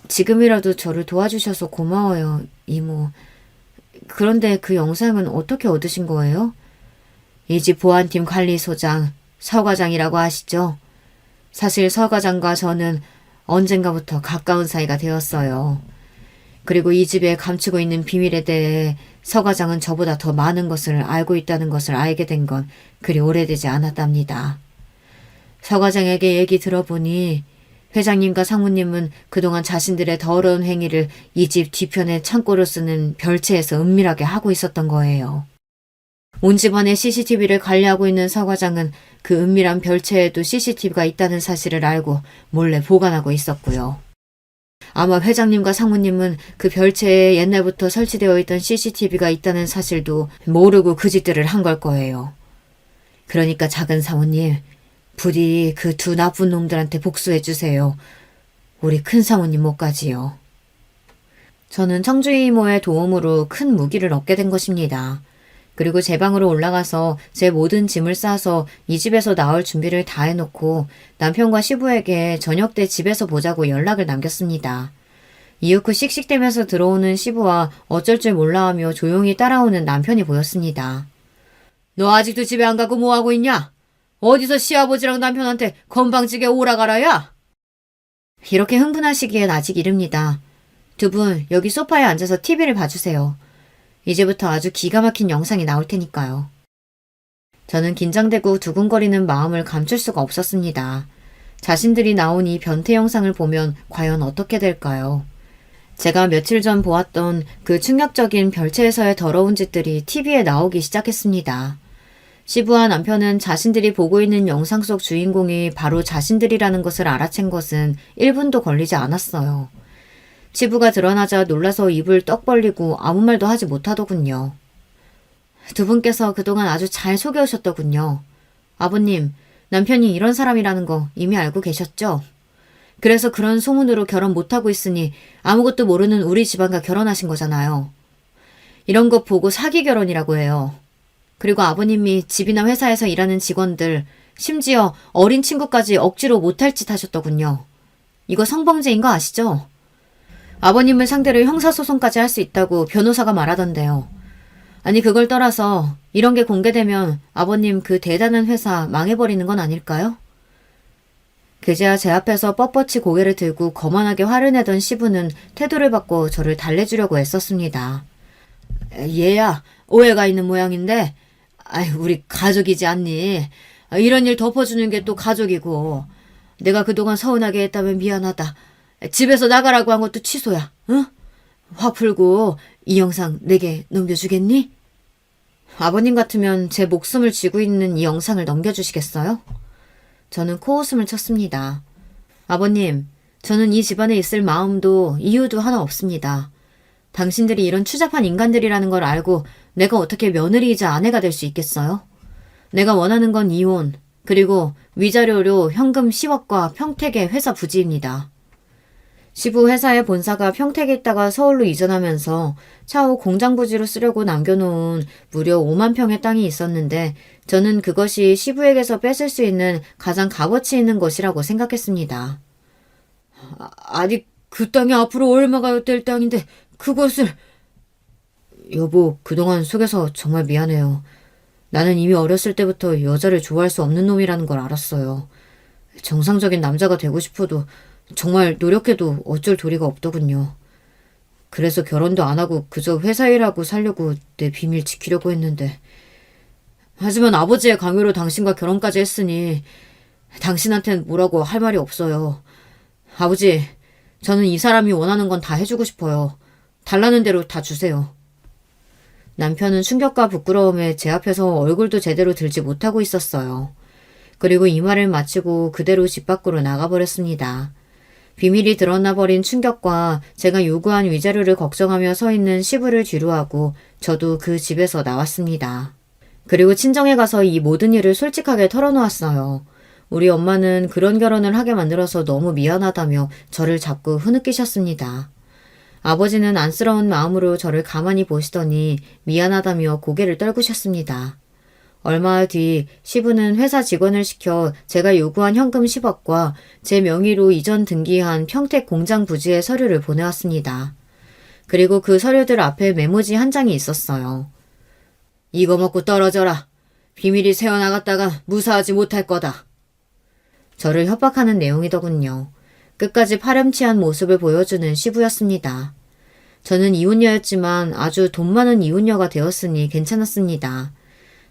지금이라도 저를 도와주셔서 고마워요, 이모. 그런데 그 영상은 어떻게 얻으신 거예요? 이 집 보안팀 관리소장, 서 과장이라고 아시죠? 사실 서 과장과 저는 언젠가부터 가까운 사이가 되었어요. 그리고 이 집에 감추고 있는 비밀에 대해 서 과장은 저보다 더 많은 것을 알고 있다는 것을 알게 된 건 그리 오래되지 않았답니다. 서 과장에게 얘기 들어보니 회장님과 상무님은 그동안 자신들의 더러운 행위를 이 집 뒤편에 창고로 쓰는 별채에서 은밀하게 하고 있었던 거예요. 온 집안의 CCTV를 관리하고 있는 서 과장은 그 은밀한 별채에도 CCTV가 있다는 사실을 알고 몰래 보관하고 있었고요. 아마 회장님과 상무님은 그 별채에 옛날부터 설치되어 있던 CCTV가 있다는 사실도 모르고 그 짓들을 한 걸 거예요. 그러니까 작은 사모님, 부디 그 두 나쁜 놈들한테 복수해 주세요. 우리 큰 사모님 못가지요. 저는 청주이 이모의 도움으로 큰 무기를 얻게 된 것입니다. 그리고 제 방으로 올라가서 제 모든 짐을 싸서 이 집에서 나올 준비를 다 해놓고 남편과 시부에게 저녁 때 집에서 보자고 연락을 남겼습니다. 이윽고 씩씩대면서 들어오는 시부와 어쩔 줄 몰라하며 조용히 따라오는 남편이 보였습니다. 너 아직도 집에 안 가고 뭐하고 있냐? 어디서 시아버지랑 남편한테 건방지게 오라가라야? 이렇게 흥분하시기엔 아직 이릅니다. 두 분 여기 소파에 앉아서 TV를 봐주세요. 이제부터 아주 기가 막힌 영상이 나올 테니까요. 저는 긴장되고 두근거리는 마음을 감출 수가 없었습니다. 자신들이 나온 이 변태 영상을 보면 과연 어떻게 될까요? 제가 며칠 전 보았던 그 충격적인 별채에서의 더러운 짓들이 TV에 나오기 시작했습니다. 시부와 남편은 자신들이 보고 있는 영상 속 주인공이 바로 자신들이라는 것을 알아챈 것은 1분도 걸리지 않았어요. 치부가 드러나자 놀라서 입을 떡 벌리고 아무 말도 하지 못하더군요. 두 분께서 그동안 아주 잘 속여오셨더군요. 아버님, 남편이 이런 사람이라는 거 이미 알고 계셨죠? 그래서 그런 소문으로 결혼 못하고 있으니 아무것도 모르는 우리 집안과 결혼하신 거잖아요. 이런 거 보고 사기 결혼이라고 해요. 그리고 아버님이 집이나 회사에서 일하는 직원들, 심지어 어린 친구까지 억지로 못할 짓 하셨더군요. 이거 성범죄인 거 아시죠? 아버님을 상대로 형사소송까지 할 수 있다고 변호사가 말하던데요. 아니 그걸 떠나서 이런 게 공개되면 아버님 그 대단한 회사 망해버리는 건 아닐까요? 그제야 제 앞에서 뻣뻣이 고개를 들고 거만하게 화를 내던 시부는 태도를 바꿔 저를 달래주려고 애썼습니다. 얘야, 오해가 있는 모양인데 우리 가족이지 않니? 이런 일 덮어주는 게 또 가족이고 내가 그동안 서운하게 했다면 미안하다. 집에서 나가라고 한 것도 취소야. 응? 화 풀고 이 영상 내게 넘겨주겠니? 아버님 같으면 제 목숨을 쥐고 있는 이 영상을 넘겨주시겠어요? 저는 코웃음을 쳤습니다. 아버님, 저는 이 집안에 있을 마음도 이유도 하나 없습니다. 당신들이 이런 추잡한 인간들이라는 걸 알고 내가 어떻게 며느리이자 아내가 될 수 있겠어요? 내가 원하는 건 이혼, 그리고 위자료로 현금 10억과 평택의 회사 부지입니다. 시부 회사의 본사가 평택에 있다가 서울로 이전하면서 차후 공장 부지로 쓰려고 남겨놓은 무려 5만 평의 땅이 있었는데 저는 그것이 시부에게서 뺏을 수 있는 가장 값어치 있는 것이라고 생각했습니다. 아니 그 땅이 앞으로 얼마가 될 땅인데 그것을... 여보, 그동안 속여서 정말 미안해요. 나는 이미 어렸을 때부터 여자를 좋아할 수 없는 놈이라는 걸 알았어요. 정상적인 남자가 되고 싶어도 정말 노력해도 어쩔 도리가 없더군요. 그래서 결혼도 안 하고 그저 회사 일하고 살려고 내 비밀 지키려고 했는데 하지만 아버지의 강요로 당신과 결혼까지 했으니 당신한텐 뭐라고 할 말이 없어요. 아버지, 저는 이 사람이 원하는 건 다 해주고 싶어요. 달라는 대로 다 주세요. 남편은 충격과 부끄러움에 제 앞에서 얼굴도 제대로 들지 못하고 있었어요. 그리고 이 말을 마치고 그대로 집 밖으로 나가버렸습니다. 비밀이 드러나버린 충격과 제가 요구한 위자료를 걱정하며 서 있는 시부를 뒤로하고 저도 그 집에서 나왔습니다. 그리고 친정에 가서 이 모든 일을 솔직하게 털어놓았어요. 우리 엄마는 그런 결혼을 하게 만들어서 너무 미안하다며 저를 자꾸 흐느끼셨습니다. 아버지는 안쓰러운 마음으로 저를 가만히 보시더니 미안하다며 고개를 떨구셨습니다. 얼마 뒤 시부는 회사 직원을 시켜 제가 요구한 현금 10억과 제 명의로 이전 등기한 평택 공장 부지의 서류를 보내왔습니다. 그리고 그 서류들 앞에 메모지 한 장이 있었어요. 이거 먹고 떨어져라. 비밀이 새어나갔다가 무사하지 못할 거다. 저를 협박하는 내용이더군요. 끝까지 파렴치한 모습을 보여주는 시부였습니다. 저는 이혼녀였지만 아주 돈 많은 이혼녀가 되었으니 괜찮았습니다.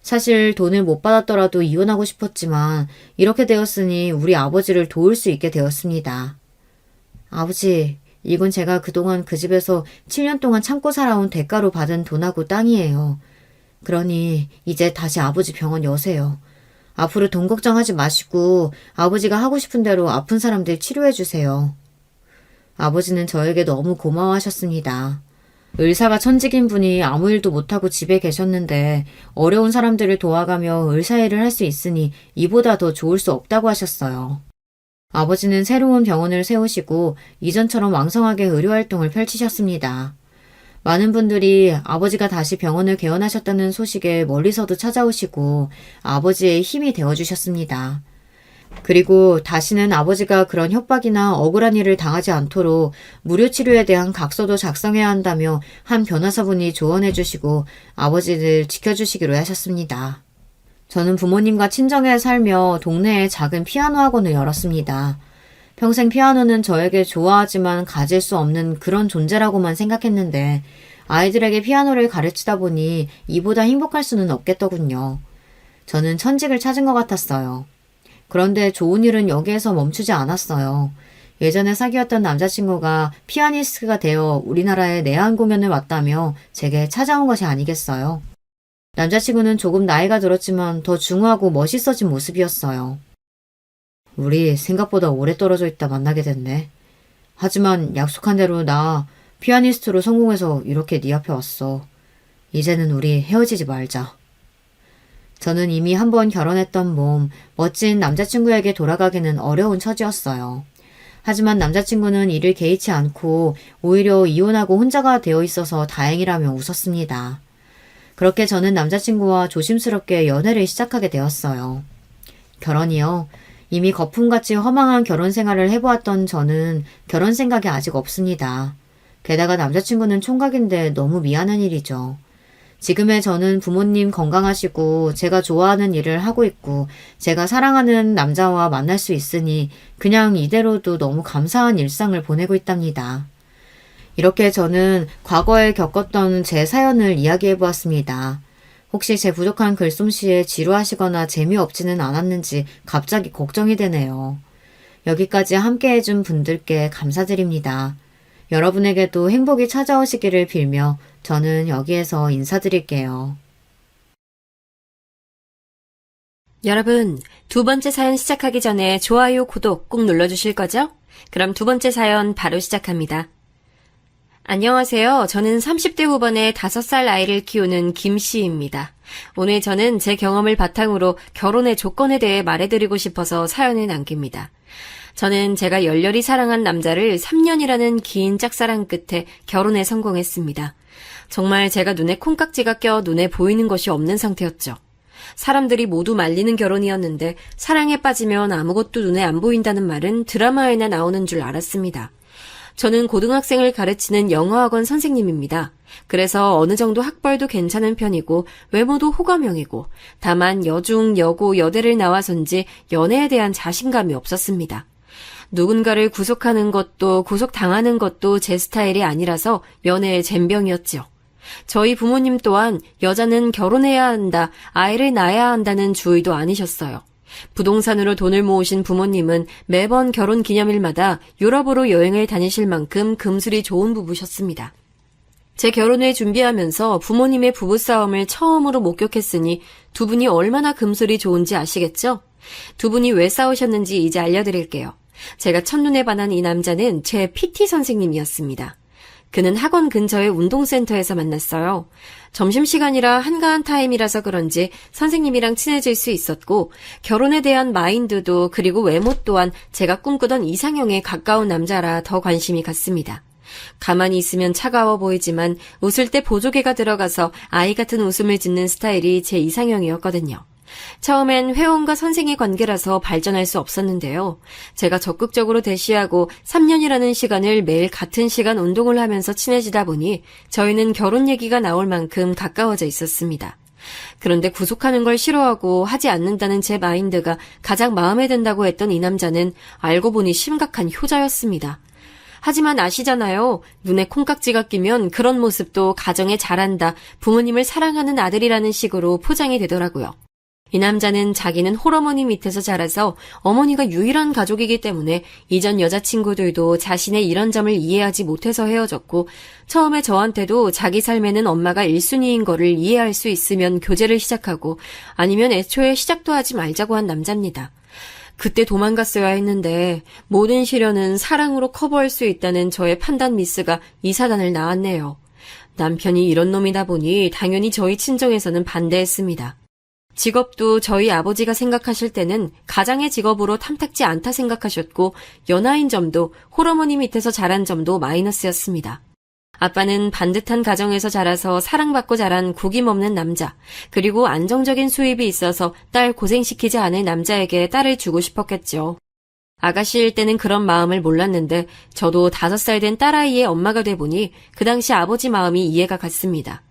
사실 돈을 못 받았더라도 이혼하고 싶었지만 이렇게 되었으니 우리 아버지를 도울 수 있게 되었습니다. 아버지, 이건 제가 그동안 그 집에서 7년 동안 참고 살아온 대가로 받은 돈하고 땅이에요. 그러니 이제 다시 아버지 병원 여세요. 앞으로 돈 걱정하지 마시고 아버지가 하고 싶은 대로 아픈 사람들 치료해 주세요. 아버지는 저에게 너무 고마워하셨습니다. 의사가 천직인 분이 아무 일도 못하고 집에 계셨는데 어려운 사람들을 도와가며 의사일을 할 수 있으니 이보다 더 좋을 수 없다고 하셨어요. 아버지는 새로운 병원을 세우시고 이전처럼 왕성하게 의료활동을 펼치셨습니다. 많은 분들이 아버지가 다시 병원을 개원하셨다는 소식에 멀리서도 찾아오시고 아버지의 힘이 되어주셨습니다. 그리고 다시는 아버지가 그런 협박이나 억울한 일을 당하지 않도록 무료 치료에 대한 각서도 작성해야 한다며 한 변호사분이 조언해 주시고 아버지를 지켜주시기로 하셨습니다. 저는 부모님과 친정에 살며 동네에 작은 피아노 학원을 열었습니다. 평생 피아노는 저에게 좋아하지만 가질 수 없는 그런 존재라고만 생각했는데 아이들에게 피아노를 가르치다 보니 이보다 행복할 수는 없겠더군요. 저는 천직을 찾은 것 같았어요. 그런데 좋은 일은 여기에서 멈추지 않았어요. 예전에 사귀었던 남자친구가 피아니스트가 되어 우리나라에 내한 공연을 왔다며 제게 찾아온 것이 아니겠어요. 남자친구는 조금 나이가 들었지만 더 중후하고 멋있어진 모습이었어요. 우리 생각보다 오래 떨어져 있다 만나게 됐네. 하지만 약속한 대로 나 피아니스트로 성공해서 이렇게 네 앞에 왔어. 이제는 우리 헤어지지 말자. 저는 이미 한 번 결혼했던 몸, 멋진 남자친구에게 돌아가기는 어려운 처지였어요. 하지만 남자친구는 이를 개의치 않고 오히려 이혼하고 혼자가 되어 있어서 다행이라며 웃었습니다. 그렇게 저는 남자친구와 조심스럽게 연애를 시작하게 되었어요. 결혼이요. 이미 거품같이 허망한 결혼 생활을 해보았던 저는 결혼 생각이 아직 없습니다. 게다가 남자친구는 총각인데 너무 미안한 일이죠. 지금의 저는 부모님 건강하시고 제가 좋아하는 일을 하고 있고 제가 사랑하는 남자와 만날 수 있으니 그냥 이대로도 너무 감사한 일상을 보내고 있답니다. 이렇게 저는 과거에 겪었던 제 사연을 이야기해 보았습니다. 혹시 제 부족한 글솜씨에 지루하시거나 재미없지는 않았는지 갑자기 걱정이 되네요. 여기까지 함께 해준 분들께 감사드립니다. 여러분에게도 행복이 찾아오시기를 빌며 저는 여기에서 인사드릴게요. 여러분, 두 번째 사연 시작하기 전에 좋아요, 구독 꼭 눌러주실 거죠? 그럼 두 번째 사연 바로 시작합니다. 안녕하세요. 저는 30대 후반의 5살 아이를 키우는 김씨입니다. 오늘 저는 제 경험을 바탕으로 결혼의 조건에 대해 말해드리고 싶어서 사연을 남깁니다. 저는 제가 열렬히 사랑한 남자를 3년이라는 긴 짝사랑 끝에 결혼에 성공했습니다. 정말 제가 눈에 콩깍지가 껴 눈에 보이는 것이 없는 상태였죠. 사람들이 모두 말리는 결혼이었는데 사랑에 빠지면 아무것도 눈에 안 보인다는 말은 드라마에나 나오는 줄 알았습니다. 저는 고등학생을 가르치는 영어학원 선생님입니다. 그래서 어느 정도 학벌도 괜찮은 편이고 외모도 호감형이고 다만 여중, 여고, 여대를 나와서인지 연애에 대한 자신감이 없었습니다. 누군가를 구속하는 것도 구속당하는 것도 제 스타일이 아니라서 연애의 젬병이었죠. 저희 부모님 또한 여자는 결혼해야 한다, 아이를 낳아야 한다는 주의도 아니셨어요. 부동산으로 돈을 모으신 부모님은 매번 결혼 기념일마다 유럽으로 여행을 다니실 만큼 금술이 좋은 부부셨습니다. 제 결혼을 준비하면서 부모님의 부부싸움을 처음으로 목격했으니 두 분이 얼마나 금술이 좋은지 아시겠죠? 두 분이 왜 싸우셨는지 이제 알려드릴게요. 제가 첫눈에 반한 이 남자는 제 PT 선생님이었습니다. 그는 학원 근처의 운동센터에서 만났어요. 점심시간이라 한가한 타임이라서 그런지 선생님이랑 친해질 수 있었고 결혼에 대한 마인드도 그리고 외모 또한 제가 꿈꾸던 이상형에 가까운 남자라 더 관심이 갔습니다. 가만히 있으면 차가워 보이지만 웃을 때 보조개가 들어가서 아이 같은 웃음을 짓는 스타일이 제 이상형이었거든요. 처음엔 회원과 선생의 관계라서 발전할 수 없었는데요. 제가 적극적으로 대시하고 3년이라는 시간을 매일 같은 시간 운동을 하면서 친해지다 보니 저희는 결혼 얘기가 나올 만큼 가까워져 있었습니다. 그런데 구속하는 걸 싫어하고 하지 않는다는 제 마인드가 가장 마음에 든다고 했던 이 남자는 알고 보니 심각한 효자였습니다. 하지만 아시잖아요. 눈에 콩깍지가 끼면 그런 모습도 가정에 잘한다, 부모님을 사랑하는 아들이라는 식으로 포장이 되더라고요. 이 남자는 자기는 홀어머니 밑에서 자라서 어머니가 유일한 가족이기 때문에 이전 여자친구들도 자신의 이런 점을 이해하지 못해서 헤어졌고, 처음에 저한테도 자기 삶에는 엄마가 1순위인 거를 이해할 수 있으면 교제를 시작하고, 아니면 애초에 시작도 하지 말자고 한 남자입니다. 그때 도망갔어야 했는데 모든 시련은 사랑으로 커버할 수 있다는 저의 판단 미스가 이 사단을 낳았네요. 남편이 이런 놈이다 보니 당연히 저희 친정에서는 반대했습니다. 직업도 저희 아버지가 생각하실 때는 가장의 직업으로 탐탁지 않다 생각하셨고, 연하인 점도 홀어머니 밑에서 자란 점도 마이너스였습니다. 아빠는 반듯한 가정에서 자라서 사랑받고 자란 구김없는 남자, 그리고 안정적인 수입이 있어서 딸 고생시키지 않을 남자에게 딸을 주고 싶었겠죠. 아가씨일 때는 그런 마음을 몰랐는데 저도 5살 된 딸아이의 엄마가 돼 보니 그 당시 아버지 마음이 이해가 갔습니다.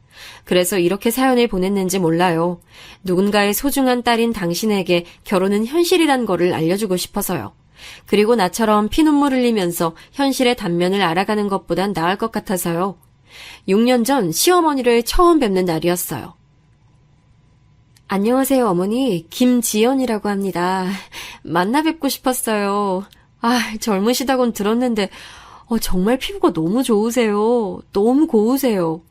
그래서 이렇게 사연을 보냈는지 몰라요. 누군가의 소중한 딸인 당신에게 결혼은 현실이란 거를 알려주고 싶어서요. 그리고 나처럼 피눈물 흘리면서 현실의 단면을 알아가는 것보단 나을 것 같아서요. 6년 전 시어머니를 처음 뵙는 날이었어요. 안녕하세요, 어머니. 김지연이라고 합니다. 만나 뵙고 싶었어요. 젊으시다곤 들었는데 정말 피부가 너무 좋으세요. 너무 고우세요.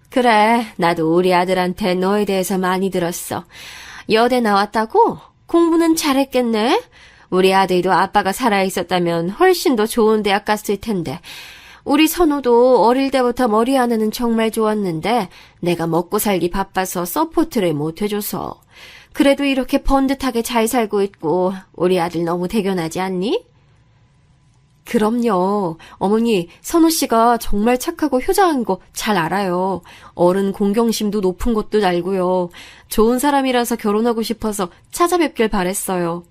그래, 나도 우리 아들한테 너에 대해서 많이 들었어. 여대 나왔다고? 공부는 잘했겠네? 우리 아들도 아빠가 살아있었다면 훨씬 더 좋은 대학 갔을 텐데. 우리 선우도 어릴 때부터 머리 하나는 정말 좋았는데 내가 먹고 살기 바빠서 서포트를 못 해줘서. 그래도 이렇게 번듯하게 잘 살고 있고 우리 아들 너무 대견하지 않니? 그럼요. 어머니, 선우 씨가 정말 착하고 효자한 거 잘 알아요. 어른 공경심도 높은 것도 알고요. 좋은 사람이라서 결혼하고 싶어서 찾아뵙길 바랬어요.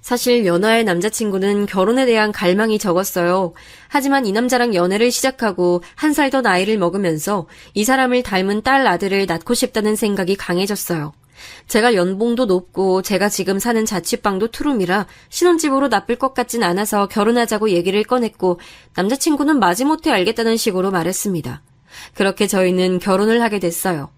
사실 연하의 남자친구는 결혼에 대한 갈망이 적었어요. 하지만 이 남자랑 연애를 시작하고 1살 더 나이를 먹으면서 이 사람을 닮은 딸 아들을 낳고 싶다는 생각이 강해졌어요. 제가 연봉도 높고 제가 지금 사는 자취방도 투룸이라 신혼집으로 나쁠 것 같진 않아서 결혼하자고 얘기를 꺼냈고, 남자친구는 마지못해 알겠다는 식으로 말했습니다. 그렇게 저희는 결혼을 하게 됐어요.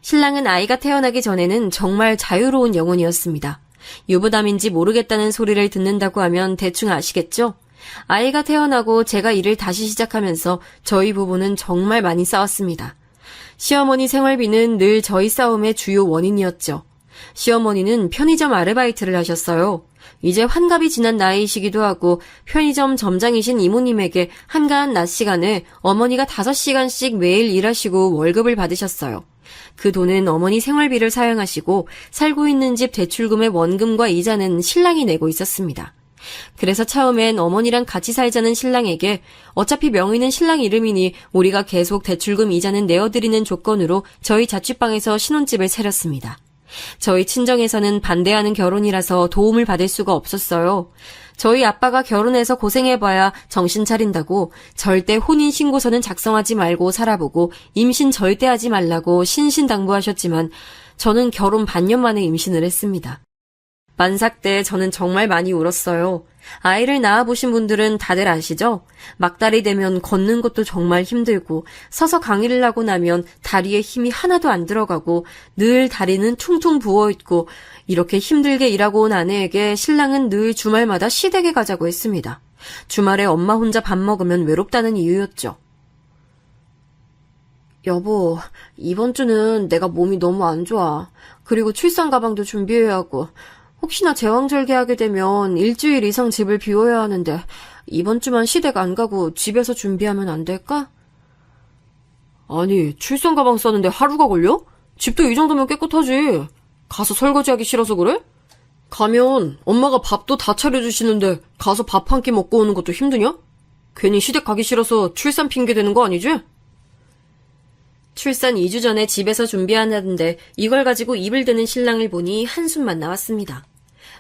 신랑은 아이가 태어나기 전에는 정말 자유로운 영혼이었습니다. 유부남인지 모르겠다는 소리를 듣는다고 하면 대충 아시겠죠? 아이가 태어나고 제가 일을 다시 시작하면서 저희 부부는 정말 많이 싸웠습니다. 시어머니 생활비는 늘 저희 싸움의 주요 원인이었죠. 시어머니는 편의점 아르바이트를 하셨어요. 이제 환갑이 지난 나이이시기도 하고 편의점 점장이신 이모님에게 한가한 낮 시간에 어머니가 5시간씩 매일 일하시고 월급을 받으셨어요. 그 돈은 어머니 생활비를 사용하시고 살고 있는 집 대출금의 원금과 이자는 신랑이 내고 있었습니다. 그래서 처음엔 어머니랑 같이 살자는 신랑에게 어차피 명의는 신랑 이름이니 우리가 계속 대출금 이자는 내어드리는 조건으로 저희 자취방에서 신혼집을 차렸습니다. 저희 친정에서는 반대하는 결혼이라서 도움을 받을 수가 없었어요. 저희 아빠가 결혼해서 고생해봐야 정신 차린다고 절대 혼인신고서는 작성하지 말고 살아보고 임신 절대 하지 말라고 신신당부하셨지만 저는 결혼 반년 만에 임신을 했습니다. 만삭 때 저는 정말 많이 울었어요. 아이를 낳아보신 분들은 다들 아시죠? 막달이 되면 걷는 것도 정말 힘들고 서서 강의를 하고 나면 다리에 힘이 하나도 안 들어가고 늘 다리는 퉁퉁 부어있고, 이렇게 힘들게 일하고 온 아내에게 신랑은 늘 주말마다 시댁에 가자고 했습니다. 주말에 엄마 혼자 밥 먹으면 외롭다는 이유였죠. 여보, 이번 주는 내가 몸이 너무 안 좋아. 그리고 출산 가방도 준비해야 하고 혹시나 제왕절개하게 되면 일주일 이상 집을 비워야 하는데 이번 주만 시댁 안 가고 집에서 준비하면 안 될까? 아니, 출산 가방 싸는데 하루가 걸려? 집도 이 정도면 깨끗하지. 가서 설거지하기 싫어서 그래? 가면 엄마가 밥도 다 차려주시는데 가서 밥 한 끼 먹고 오는 것도 힘드냐? 괜히 시댁 가기 싫어서 출산 핑계 대는 거 아니지? 출산 2주 전에 집에서 준비한다는데 이걸 가지고 입을 대는 신랑을 보니 한숨만 나왔습니다.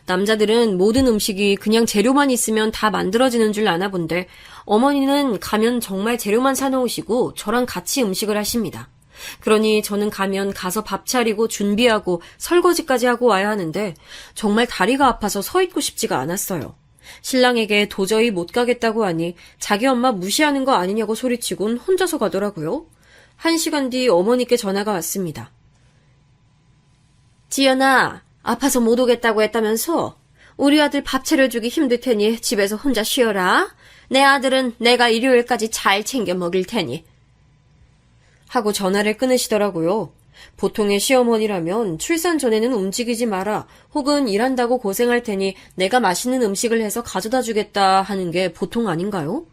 남자들은 모든 음식이 그냥 재료만 있으면 다 만들어지는 줄 아나 본데 어머니는 가면 정말 재료만 사놓으시고 저랑 같이 음식을 하십니다. 그러니 저는 가면 가서 밥 차리고 준비하고 설거지까지 하고 와야 하는데 정말 다리가 아파서 서 있고 싶지가 않았어요. 신랑에게 도저히 못 가겠다고 하니 자기 엄마 무시하는 거 아니냐고 소리치곤 혼자서 가더라고요. 1시간 뒤 어머니께 전화가 왔습니다. 지연아, 아파서 못 오겠다고 했다면서? 우리 아들 밥 차려주기 힘들 테니 집에서 혼자 쉬어라. 내 아들은 내가 일요일까지 잘 챙겨 먹일 테니. 하고 전화를 끊으시더라고요. 보통의 시어머니라면 출산 전에는 움직이지 마라, 혹은 일한다고 고생할 테니 내가 맛있는 음식을 해서 가져다 주겠다 하는 게 보통 아닌가요?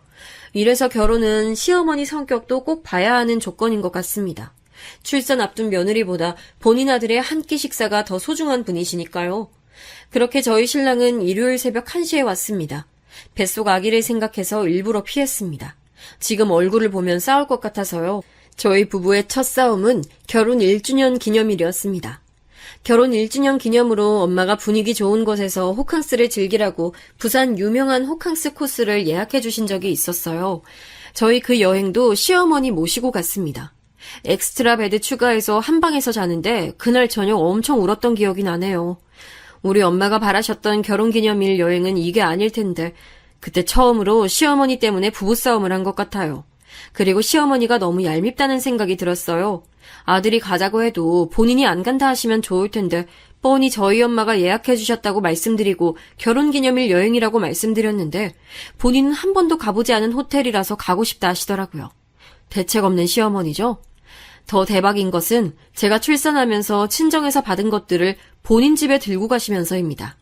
이래서 결혼은 시어머니 성격도 꼭 봐야 하는 조건인 것 같습니다. 출산 앞둔 며느리보다 본인 아들의 한 끼 식사가 더 소중한 분이시니까요. 그렇게 저희 신랑은 일요일 새벽 1시에 왔습니다. 뱃속 아기를 생각해서 일부러 피했습니다. 지금 얼굴을 보면 싸울 것 같아서요. 저희 부부의 첫 싸움은 결혼 1주년 기념일이었습니다. 결혼 1주년 기념으로 엄마가 분위기 좋은 곳에서 호캉스를 즐기라고 부산 유명한 호캉스 코스를 예약해 주신 적이 있었어요. 저희 그 여행도 시어머니 모시고 갔습니다. 엑스트라 베드 추가해서 한 방에서 자는데 그날 저녁 엄청 울었던 기억이 나네요. 우리 엄마가 바라셨던 결혼기념일 여행은 이게 아닐 텐데 그때 처음으로 시어머니 때문에 부부싸움을 한 것 같아요. 그리고 시어머니가 너무 얄밉다는 생각이 들었어요. 아들이 가자고 해도 본인이 안 간다 하시면 좋을 텐데 뻔히 저희 엄마가 예약해 주셨다고 말씀드리고 결혼기념일 여행이라고 말씀드렸는데 본인은 한 번도 가보지 않은 호텔이라서 가고 싶다 하시더라고요. 대책 없는 시어머니죠? 더 대박인 것은 제가 출산하면서 친정에서 받은 것들을 본인 집에 들고 가시면서입니다.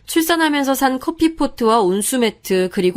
출산하면서 산 커피포트와 온수매트 그리고